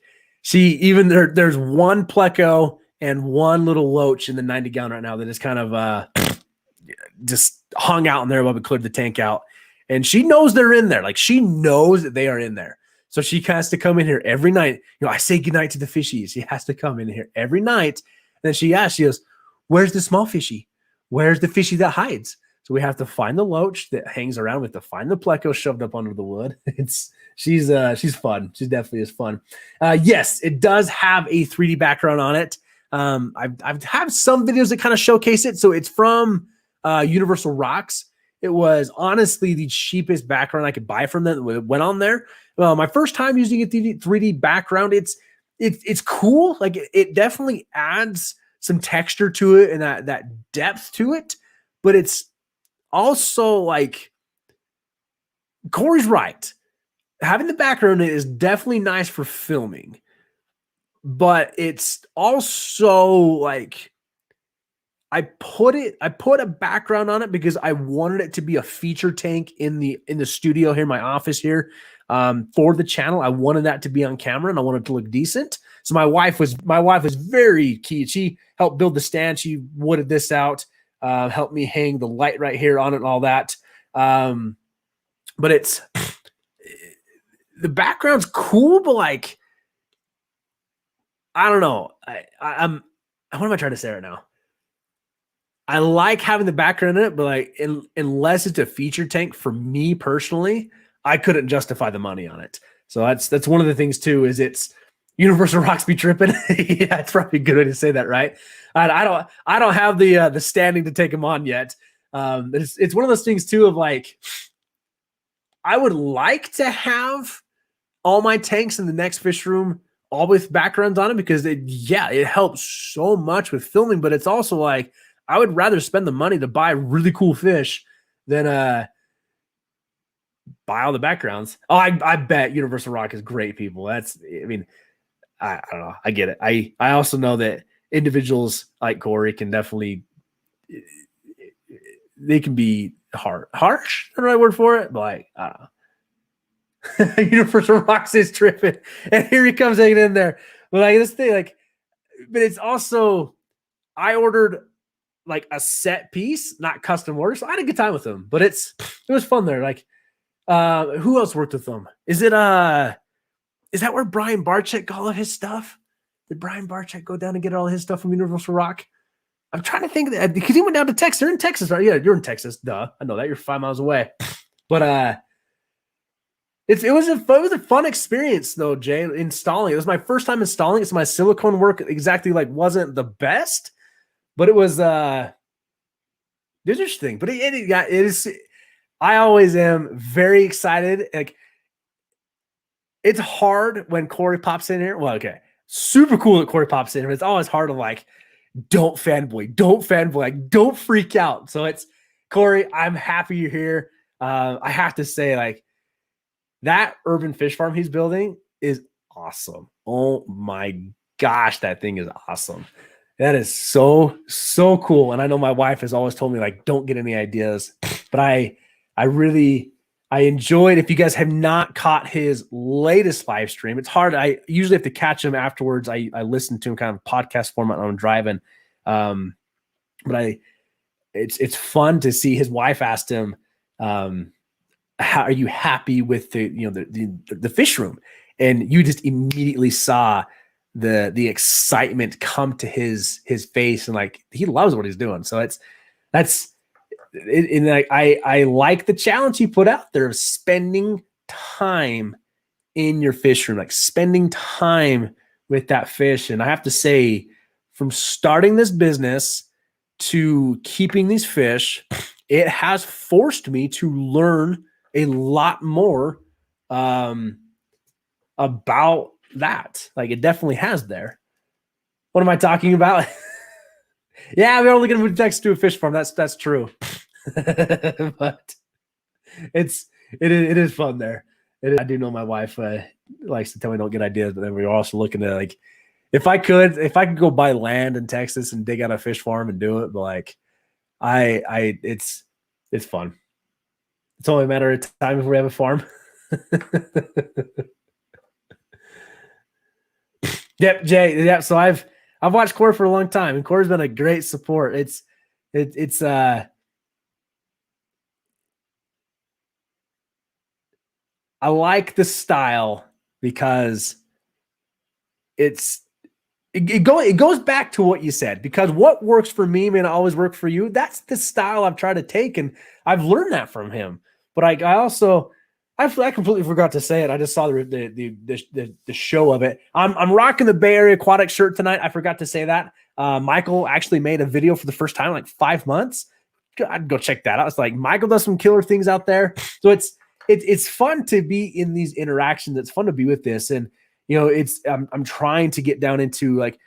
there's one pleco and one little loach in the 90 gallon right now that is kind of just hung out in there while we cleared the tank out. And she knows they're in there. Like she knows that they are in there. So she has to come in here every night. I say goodnight to the fishies. She has to come in here every night. And then she goes, where's the small fishy? Where's the fishy that hides? So we have to find the loach that hangs around. We have to find the pleco shoved up under the wood. She's fun. She definitely is fun. Yes, it does have a 3D background on it. I've had some videos that kind of showcase it. So it's from Universal Rocks. It was honestly the cheapest background I could buy from them. It went on there. My first time using a 3D background, it's cool. Like it definitely adds some texture to it and that depth to it. But it's also like Corey's right. Having the background is definitely nice for filming, but it's also like I put a background on it because I wanted it to be a feature tank in the studio here, in my office here, for the channel. I wanted that to be on camera and I wanted it to look decent. So my wife was very key. She helped build the stand. She wooded this out, helped me hang the light right here on it and all that. But it's the background's cool, but like I don't know. I'm what am I trying to say right now? I like having the background in it, but like unless it's a feature tank for me personally, I couldn't justify the money on it. So that's one of the things too, is it's Universal Rocks be tripping. Yeah, it's probably a good way to say that, right? I don't have the standing to take them on yet. It's one of those things too of like I would like to have all my tanks in the next fish room all with backgrounds on it because it helps so much with filming, but it's also like I would rather spend the money to buy really cool fish than buy all the backgrounds. Oh, I bet Universal Rock is great, people. I don't know. I get it. I also know that individuals like Corey can definitely, they can be harsh, the right word for it, but like, I don't know. Universal Rocks is tripping. And here he comes hanging in there. But like this thing, like, but it's also, I ordered like a set piece, not custom order. So I had a good time with them, but it was fun there. Like, who else worked with them? Is that where Brian Barczyk got all of his stuff? Did Brian Barczyk go down and get all his stuff from Universal Rock? I'm trying to think of that because he went down to Texas. They're in Texas, right? Yeah, you're in Texas. Duh. I know that. You're 5 miles away. But it was a fun experience though, Jay, installing. It was my first time installing it. So my silicone work exactly like wasn't the best. But it was interesting. But it is. I always am very excited. Like it's hard when Corey pops in here. Well, okay, super cool that Corey pops in here. But it's always hard to like, don't fanboy, like don't freak out. So it's Corey. I'm happy you're here. I have to say, like that urban fish farm he's building is awesome. Oh my gosh, that thing is awesome. That is so cool. And I know my wife has always told me like, don't get any ideas, but I enjoyed. If you guys have not caught his latest live stream, it's hard. I usually have to catch him afterwards. I listen to him kind of podcast format when I'm driving. But it's fun to see. His wife asked him, how are you happy with the fish room? And you just immediately saw the excitement come to his face, and like he loves what he's doing. So and like I like the challenge he put out there of spending time in your fish room, like spending time with that fish. And I have to say, from starting this business to keeping these fish, it has forced me to learn a lot more about that. Like it definitely has there. What am I talking about? Yeah, we're only going to move next to a fish farm. That's true. But it is fun there. I do know my wife likes to tell me don't get ideas, but then we're also looking at like if I could go buy land in Texas and dig out a fish farm and do it, but like it's fun. It's only a matter of time if we have a farm. Yep, Jay. Yeah, so I've watched Corey for a long time, and Corey's been a great support. It's I like the style because it goes back to what you said, because what works for me may not always work for you. That's the style I've tried to take, and I've learned that from him. But I also I completely forgot to say it. I just saw the show of it. I'm rocking the Bay Area Aquatic shirt tonight. I forgot to say that. Michael actually made a video for the first time in like 5 months. I'd go check that out. It's like Michael does some killer things out there. So it's fun to be in these interactions. It's fun to be with this, and you know, I'm trying to get down into like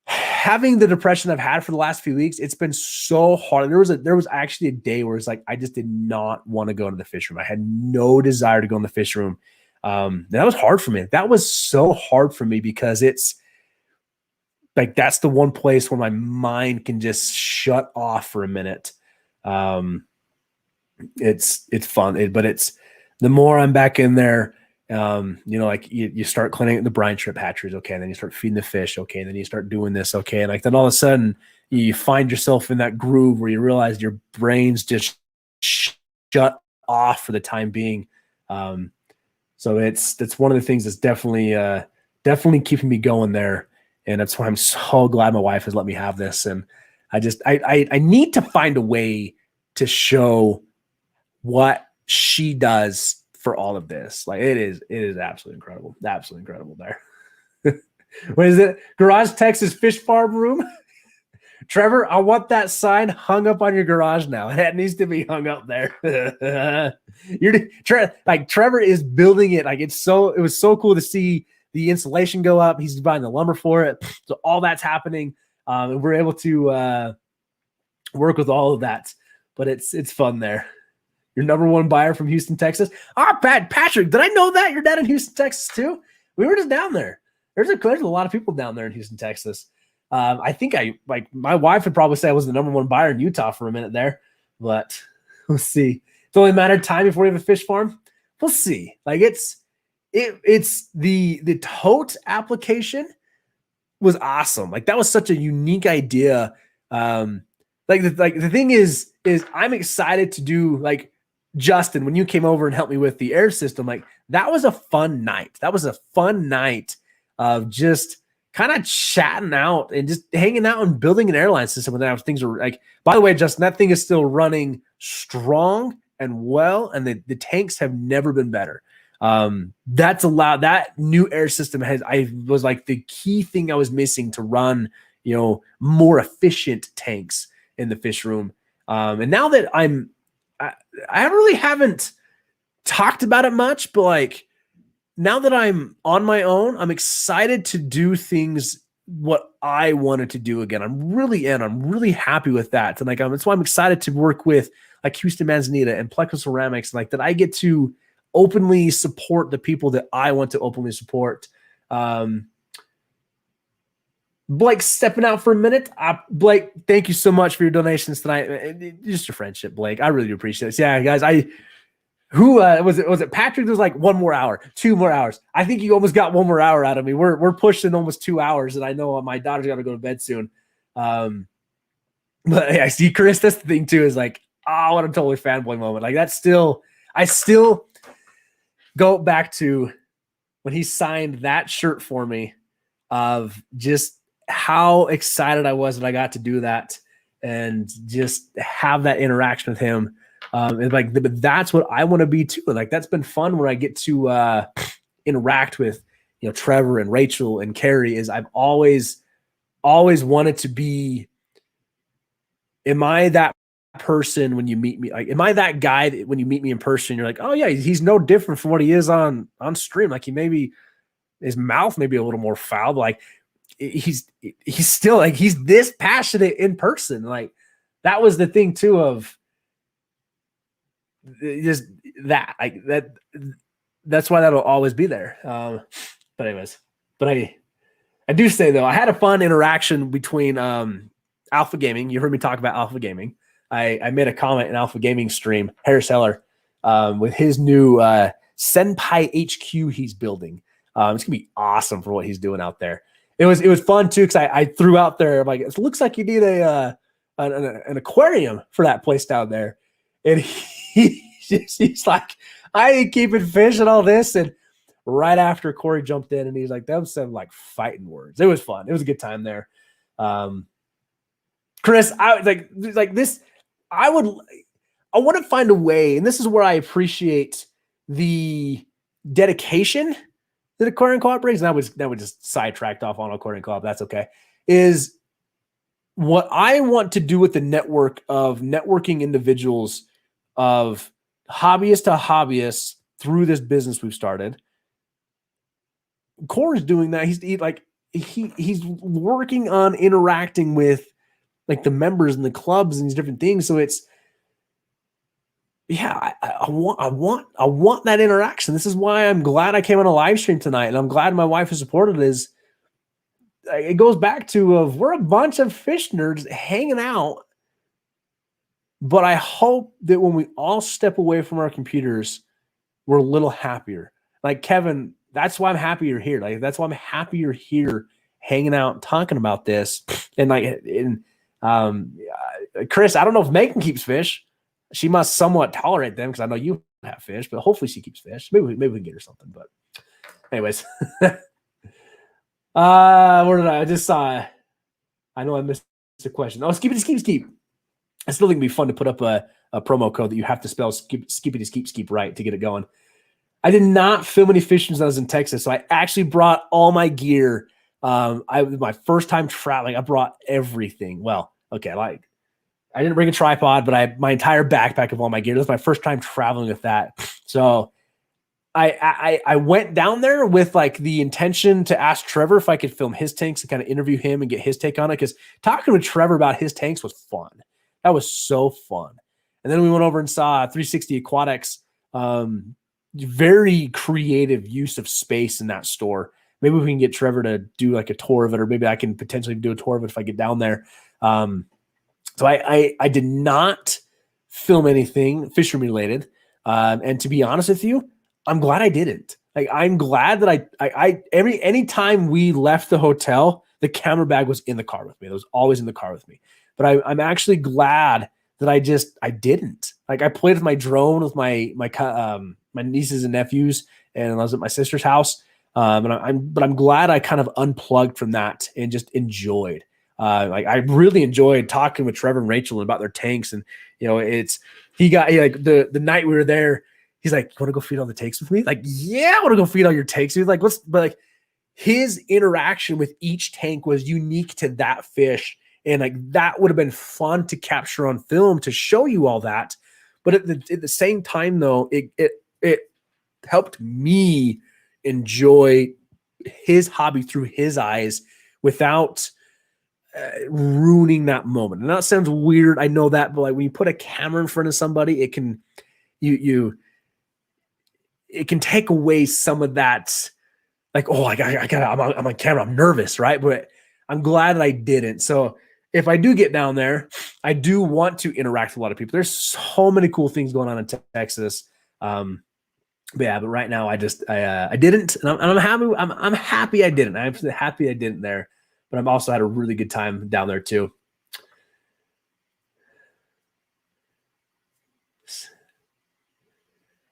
having the depression I've had for the last few weeks. It's been so hard. There was actually a day where it's like I just did not want to go into the fish room. I had no desire to go in the fish room. That was hard for me. That was so hard for me because it's like that's the one place where my mind can just shut off for a minute. It's fun, but it's the more I'm back in there. You know, like you start cleaning the brine shrimp hatcheries, okay, and then you start feeding the fish, okay, and then you start doing this, okay, and like then all of a sudden you find yourself in that groove where you realize your brain's just shut off for the time being. So that's one of the things that's definitely keeping me going there, and that's why I'm so glad my wife has let me have this. And I need to find a way to show what she does for all of this. Like it is absolutely incredible. Absolutely incredible there. What is it? Garage Texas Fish Farm Room? Trevor, I want that sign hung up on your garage now. That needs to be hung up there. Trevor is building it. Like it was so cool to see the insulation go up. He's buying the lumber for it. So all that's happening. And we're able to work with all of that. But it's fun there. Your number one buyer from Houston, Texas. Patrick, did I know that? Your dad in Houston, Texas too? We were just down there. There's a lot of people down there in Houston, Texas. I think my wife would probably say I was the number one buyer in Utah for a minute there, but we'll see. It's only a matter of time before we have a fish farm. We'll see. Like it's the tote application was awesome. Like that was such a unique idea. The thing is I'm excited to do like Justin, when you came over and helped me with the air system, like that was a fun night. That was a fun night of just kind of chatting out and just hanging out and building an airline system. And things are like, by the way, Justin, that thing is still running strong and well, and the tanks have never been better. That new air system was like the key thing I was missing to run, you know, more efficient tanks in the fish room. And now that I really haven't talked about it much, but like now that I'm on my own, I'm excited to do things what I wanted to do again. I'm really happy with that. And like, that's why I'm excited to work with like Houston Manzanita and Pleco Ceramics, like that I get to openly support the people that I want to openly support. Blake stepping out for a minute. Blake, thank you so much for your donations tonight. Just your friendship, Blake. I really do appreciate it. So yeah, guys, who was it Patrick? There's like 1 more hour, 2 more hours. I think you almost got 1 more hour out of me. We're pushing almost 2 hours, and I know my daughter's got to go to bed soon. But yeah, I see Chris. That's the thing too, is like, oh, what a totally fanboy moment. Like I still go back to when he signed that shirt for me, of just how excited I was that I got to do that and just have that interaction with him. And like, but that's what I want to be too. Like, that's been fun when I get to interact with, you know, Trevor and Rachel and Carrie. Is I've always wanted to be, am I that person when you meet me? Like, am I that guy that when you meet me in person, you're like, oh yeah, he's no different from what he is on stream. Like he maybe his mouth may be a little more foul, but like he's still like he's this passionate in person. Like that was the thing too of just that like that. That's why that'll always be there. But anyways, but I do say though, I had a fun interaction between Alpha Gaming. You heard me talk about Alpha Gaming. I made a comment in Alpha Gaming stream, Harris Heller, with his new Senpai HQ he's building. It's gonna be awesome for what he's doing out there. It was fun too because I threw out there like it looks like you need an aquarium for that place down there, and he's like, I ain't keeping fish and all this. And right after Corey jumped in and he's like, them some like fighting words. It was fun. It was a good time there. Chris, I like this. I want to find a way, and this is where I appreciate the dedication that Aquarium Co-op brings. And that would just sidetracked off on Aquarium Co-op. That's okay. Is what I want to do with the network of networking individuals of hobbyist to hobbyist through this business we've started. Core's doing that. He's working on interacting with like the members and the clubs and these different things. So it's I want that interaction. This is why I'm glad I came on a live stream tonight, and I'm glad my wife has supported it. Is it goes back to of we're a bunch of fish nerds hanging out. But I hope that when we all step away from our computers, we're a little happier. Like Kevin, that's why I'm happy you're here. Like that's why I'm happy you're here, hanging out, and talking about this. And Chris, I don't know if Megan keeps fish. She must somewhat tolerate them because I know you have fish, but hopefully she keeps fish. Maybe we can get her something. But anyways, where did I just saw? I know I missed a question. Oh, Skip. I still think it'd be fun to put up a promo code that you have to spell skip right to get it going. I did not film any fishing when I was in Texas, so I actually brought all my gear. My first time traveling, I brought everything. Well, okay, like I didn't bring a tripod, but my entire backpack of all my gear. This was my first time traveling with that. So I went down there with like the intention to ask Trevor if I could film his tanks and kind of interview him and get his take on it. Because talking with Trevor about his tanks was fun. That was so fun. And then we went over and saw 360 Aquatics. Very creative use of space in that store. Maybe we can get Trevor to do like a tour of it, or maybe I can potentially do a tour of it if I get down there. So I did not film anything fishing related. And to be honest with you, I'm glad I didn't. Like I'm glad that anytime we left the hotel, the camera bag was in the car with me. It was always in the car with me. But I'm actually glad that I didn't. Like I played with my drone with my nieces and nephews, and I was at my sister's house. But I'm glad I kind of unplugged from that and just enjoyed. Like I really enjoyed talking with Trevor and Rachel about their tanks, and like the night we were there, he's like, "You want to go feed all the tanks with me?" Like, yeah, I want to go feed all your tanks. He's like, but like his interaction with each tank was unique to that fish. And like that would have been fun to capture on film to show you all that. But at the same time, though, it helped me enjoy his hobby through his eyes without ruining that moment. And that sounds weird, I know that, but like when you put a camera in front of somebody, it can it can take away some of that. Like, oh, I'm on camera, I'm nervous, right? But I'm glad that I didn't. So if I do get down there, I do want to interact with a lot of people. There's so many cool things going on in Texas. But right now I didn't, and I'm happy. I'm happy I didn't. I'm happy I didn't there. But I've also had a really good time down there too.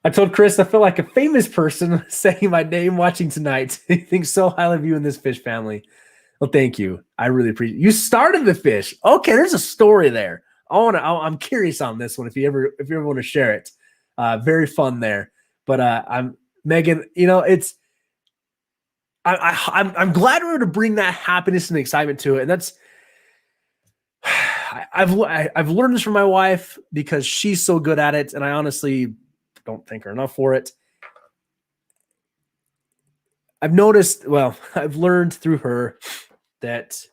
I told Chris I feel like a famous person saying my name watching tonight. He thinks so highly of you and this fish family. Well, thank you. I really appreciate it. You started the fish. Okay, there's a story there. I'm curious on this one if you ever want to share it. Very fun there. But I'm Megan, I'm glad we were to bring that happiness and excitement to it. And that's I've learned this from my wife because she's so good at it, and I honestly don't thank her enough for it. I've learned through her that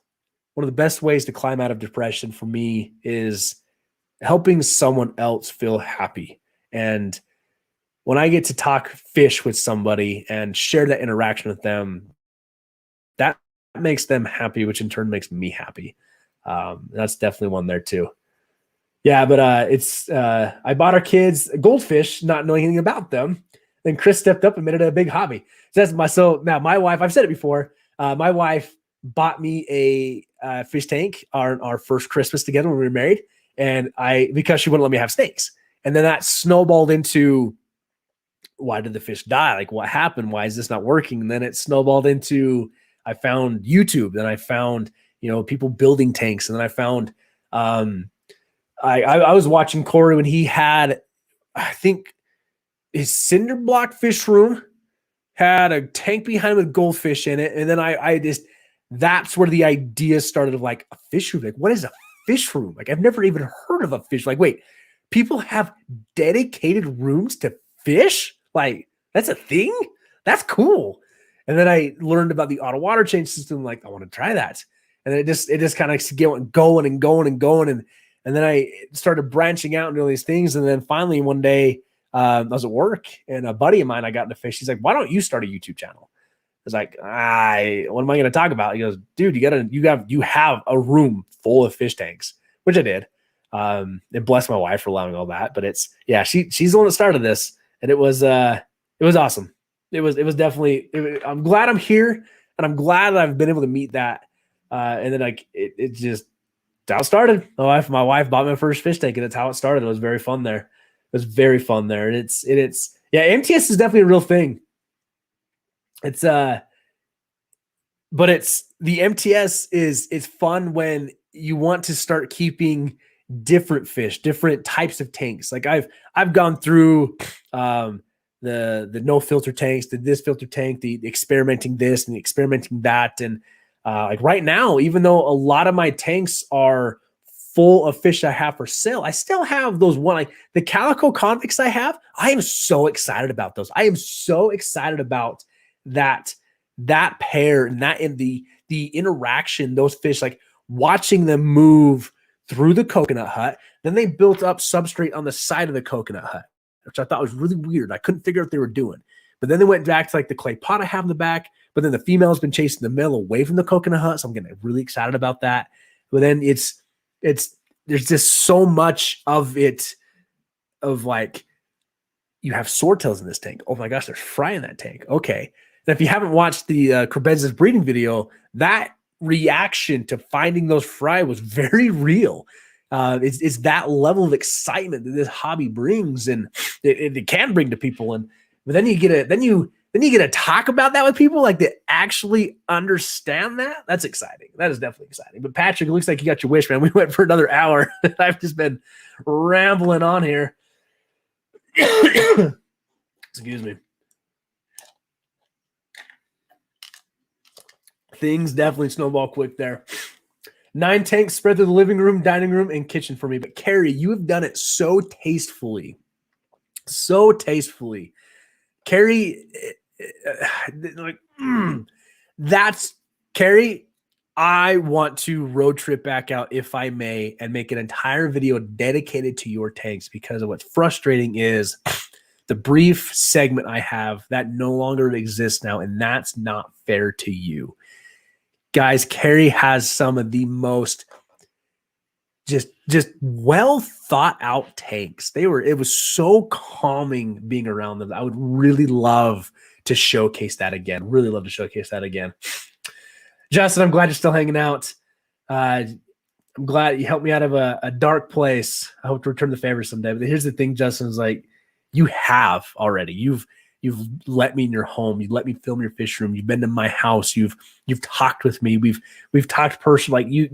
one of the best ways to climb out of depression for me is helping someone else feel happy. And when I get to talk fish with somebody and share that interaction with them, that makes them happy, which in turn makes me happy. That's definitely one there too. Yeah, but I bought our kids goldfish, not knowing anything about them. Then Chris stepped up and made it a big hobby. So now my wife, I've said it before, my wife bought me a fish tank our first Christmas together when we were married, and because she wouldn't let me have snakes. And then that snowballed into, why did the fish die? Like, what happened? Why is this not working? And then it snowballed into, I found YouTube, then I found, people building tanks. And then I found, I was watching Corey when he had, I think his cinder block fish room had a tank behind him with goldfish in it. And then that's where the idea started of like a fish room. Like, what is a fish room? Like, I've never even heard of a fish. Like, wait, people have dedicated rooms to fish? Like, that's a thing? That's cool. And then I learned about the auto water change system. Like, I want to try that. And then it just kind of going and going and going. And then I started branching out and doing these things. And then finally one day, I was at work and a buddy of mine, I got into fish. He's like, why don't you start a YouTube channel? I was like, what am I going to talk about? He goes, dude, you have a room full of fish tanks, which I did. And bless my wife for allowing all that. But she's the one that started this, and it was awesome. It was definitely, I'm glad I'm here, and I'm glad that I've been able to meet that. And then that's how it started. My wife bought my first fish tank, and that's how it started. It was very fun there. And MTS is definitely a real thing. But the MTS is fun when you want to start keeping different fish, different types of tanks. Like I've gone through the no filter tanks, this filter tank, the experimenting this and the experimenting that. And like right now, even though a lot of my tanks are full of fish I have for sale, I still have those like the calico convicts I have. I am so excited about those. I am so excited about that pair and the interaction, those fish, like watching them move through the coconut hut. Then they built up substrate on the side of the coconut hut, which I thought was really weird. I couldn't figure out what they were doing. But then they went back to like the clay pot I have in the back. But then the female has been chasing the male away from the coconut hut. So I'm getting really excited about that. But then there's just so much of it, of like, you have swordtails in this tank. Oh my gosh, there's fry in that tank. Okay. And if you haven't watched the Crebenza's breeding video, that reaction to finding those fry was very real. It's that level of excitement that this hobby brings, and it can bring to people. But then you get to talk about that with people, like, that actually understand that. That's exciting. That is definitely exciting. But Patrick, it looks like you got your wish, man. We went for another hour. I've just been rambling on here. Excuse me. Things definitely snowball quick there. 9 tanks spread through the living room, dining room, and kitchen for me. But Carrie, you have done it so tastefully. So tastefully. Carrie, that's Carrie. I want to road trip back out, if I may, and make an entire video dedicated to your tanks, because of what's frustrating is the brief segment I have that no longer exists now, and that's not fair to you. Guys, Carrie has some of the most just well thought out tanks. It was so calming being around them. I would really love to showcase that again. Really love to showcase that again. Justin, I'm glad you're still hanging out. I'm glad you helped me out of a dark place. I hope to return the favor someday. But here's the thing, Justin, is like, you have already. You've let me in your home. You've let me film your fish room. You've been to my house. You've talked with me. We've talked personally. Like you've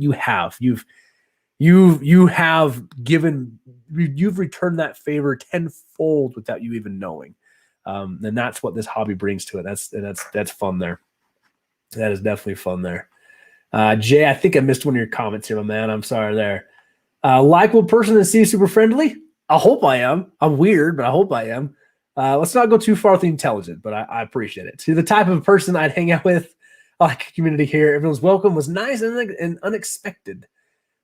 returned that favor tenfold without you even knowing. And that's what this hobby brings to it. That's fun there. That is definitely fun there. Jay, I think I missed one of your comments here, my man. I'm sorry there. Likeable person that seems super friendly. I hope I am. I'm weird, but I hope I am. Let's not go too far with the intelligent, but I appreciate it. To the type of person I'd hang out with, I like a community here. Everyone's welcome, was nice and unexpected.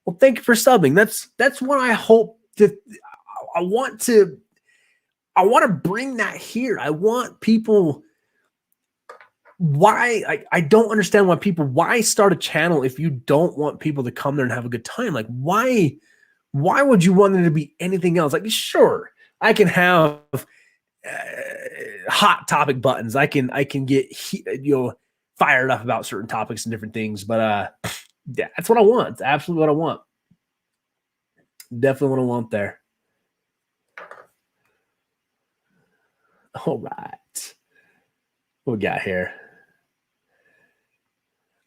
Well, thank you for subbing. That's what I hope to. I want to bring that here. I want people. Why I don't understand why start a channel if you don't want people to come there and have a good time? Like why would you want there to be anything else? Like sure, I can have hot topic buttons. I can get fired up about certain topics and different things, but yeah, that's what I want. It's absolutely what I want. Definitely what I want there. All right. What we got here?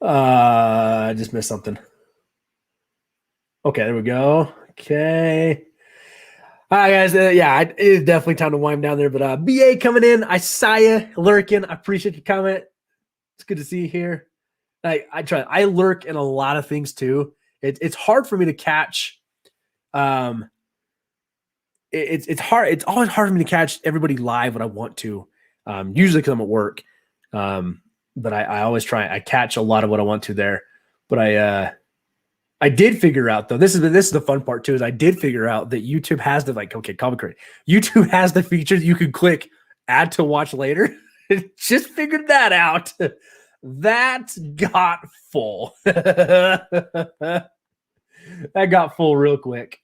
I just missed something. Okay, there we go. Okay. All right, guys. Yeah, it is definitely time to wind down there. But BA coming in. Isaiah lurking. I appreciate your comment. It's good to see you here. I lurk in a lot of things too. It's hard for me to catch. It's hard. It's always hard for me to catch everybody live when I want to. Usually because I'm at work. But I always try. I catch a lot of what I want to there. But I did figure out though. This is the fun part too. Is I did figure out that YouTube has the YouTube has the feature that you can click add to watch later. Just figured that out. That got full. That got full real quick.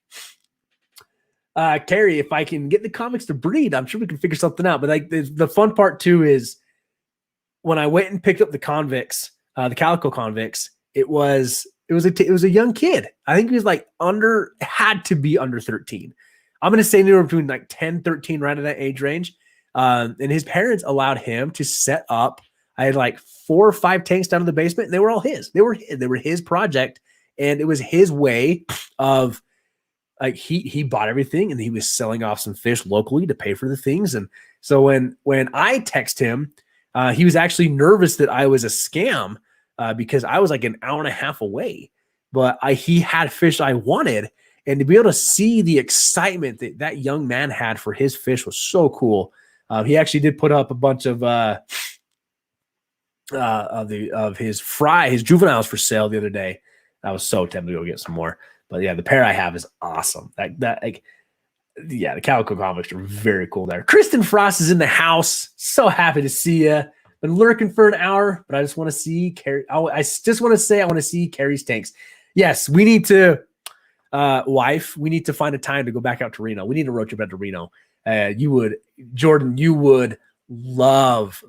Carrie, if I can get the comics to breed, I'm sure we can figure something out. But like the fun part too is when I went and picked up the convicts, the calico convicts, it was a young kid. I think he was had to be under 13. I'm going to say anywhere between 10, 13, right in that age range. And his parents allowed him to set up. I had 4 or 5 tanks down in the basement, and they were all his. They were his project, and it was his way of he bought everything, and he was selling off some fish locally to pay for the things. And so when I text him, he was actually nervous that I was a scam because I was an hour and a half away, but he had fish I wanted, and to be able to see the excitement that young man had for his fish was so cool. He actually did put up a bunch of his juveniles for sale the other day. I was so tempted to go get some more, but yeah, the pair I have is awesome. The calico convicts are very cool there. Kristen Frost is in the house. So happy to see you. Been lurking for an hour, but I just want to see Carrie. I want to see Carrie's tanks. Yes, we need to, wife. We need to find a time to go back out to Reno. We need a road trip out to Reno. Jordan, you would love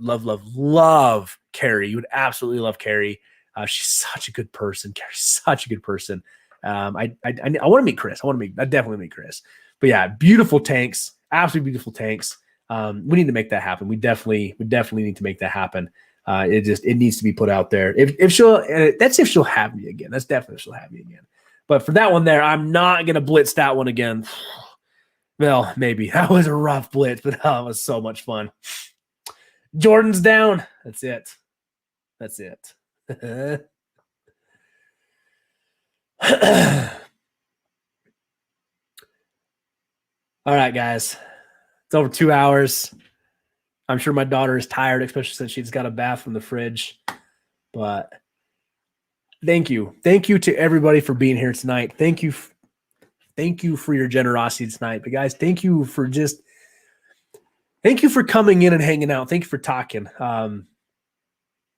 Carrie. You would absolutely love Carrie. She's such a good person. Carrie's such a good person. I want to meet Chris. I definitely meet Chris. But yeah, beautiful tanks, absolutely beautiful tanks. We need to make that happen. We definitely need to make that happen. It needs to be put out there. If she'll have me again. That's definitely if she'll have me again. But for that one there, I'm not gonna blitz that one again. Well, maybe that was a rough blitz, but it was so much fun. Jordan's down. That's it. All right, guys. It's over 2 hours. I'm sure my daughter is tired, especially since she's got a bath from the fridge. But thank you. Thank you to everybody for being here tonight. Thank you for your generosity tonight. But guys, thank you for coming in and hanging out. Thank you for talking. It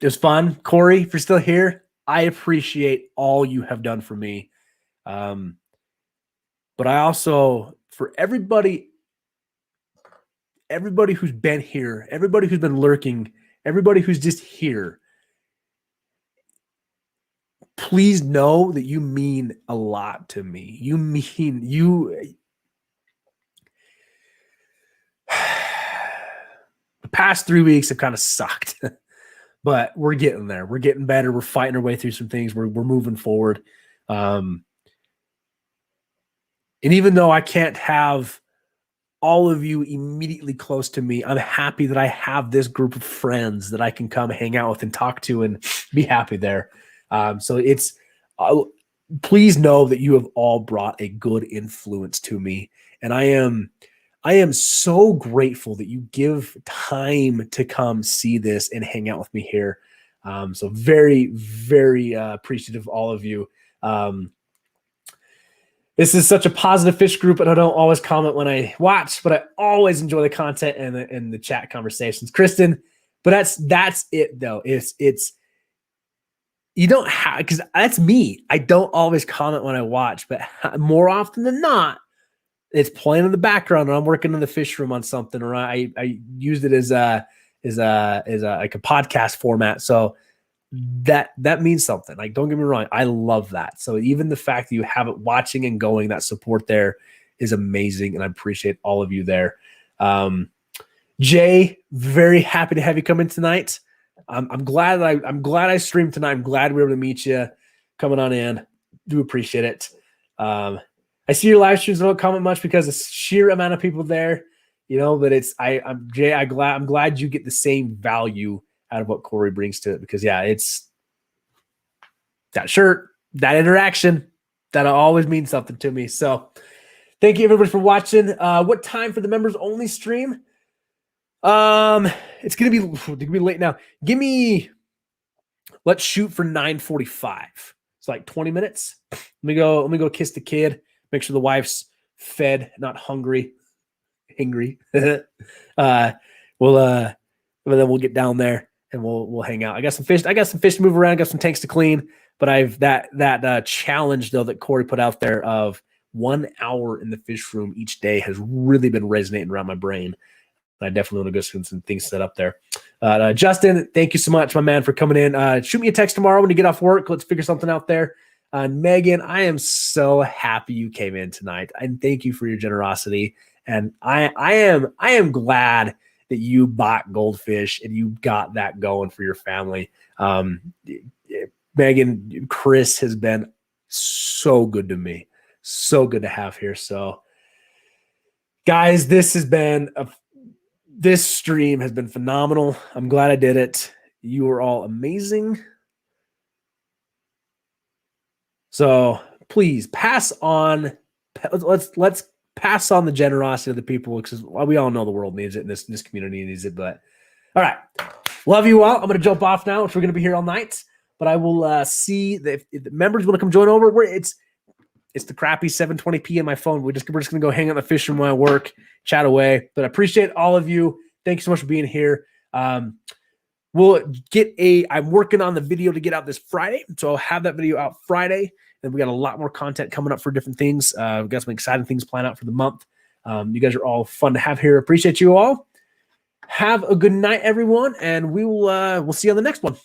was fun. Corey, if you're still here, I appreciate all you have done for me. But I also, for everybody who's been here, everybody who's been lurking, everybody who's just here, please know that you mean a lot to me. The past 3 weeks have kind of sucked, but we're getting there. We're getting better. We're fighting our way through some things. We're moving forward. And even though I can't have all of you immediately close to me, I'm happy that I have this group of friends that I can come hang out with and talk to and be happy there. So it's please know that you have all brought a good influence to me. And I am so grateful that you give time to come see this and hang out with me here. So very, very appreciative of all of you. This is such a positive fish group, and I don't always comment when I watch, but I always enjoy the content and the chat conversations. Kristen, but that's it though. It's you don't have, because that's me. I don't always comment when I watch, but more often than not, it's playing in the background and I'm working in the fish room on something, or I used it as a like a podcast format. So that means something. Like, don't get me wrong, I love that. So even the fact that you have it watching and going, that support there is amazing, and I appreciate all of you there. Jay, very happy to have you come in tonight. I'm glad I streamed tonight. I'm glad we were able to meet you coming on in. Do appreciate it. I see your live streams. I don't comment much because the sheer amount of people there, but I'm Jay. I'm glad you get the same value out of what Corey brings to it, because it's that shirt, that interaction, that always means something to me. So thank you everybody for watching. What time for the members only stream? It's gonna be late now. Let's shoot for 9:45. It's like 20 minutes. Let me go kiss the kid. Make sure the wife's fed, not hungry. But then we'll get down there and we'll hang out. I got some fish to move around. I got some tanks to clean. But I've that challenge though that Corey put out there of 1 hour in the fish room each day has really been resonating around my brain. I definitely want to go some things set up there. Justin, thank you so much, my man, for coming in. Shoot me a text tomorrow when you get off work. Let's figure something out there. Megan, I am so happy you came in tonight, and thank you for your generosity. And I am glad that you bought goldfish and you got that going for your family. Megan, Chris has been so good to me, so good to have here. So, guys, this stream has been phenomenal. I'm glad I did it. You are all amazing. So please pass on. Let's pass on the generosity of the people, because we all know the world needs it, and this community needs it. But all right, love you all. I'm going to jump off now, which we're going to be here all night. But I will see if the members want to come join over. It's the crappy 7:20 on my phone. We're just going to go hang out in the fish room while I work, chat away. But I appreciate all of you. Thank you so much for being here. I'm working on the video to get out this Friday. So I'll have that video out Friday. And we got a lot more content coming up for different things. We've got some exciting things planned out for the month. You guys are all fun to have here. Appreciate you all. Have a good night, everyone. And we'll see you on the next one.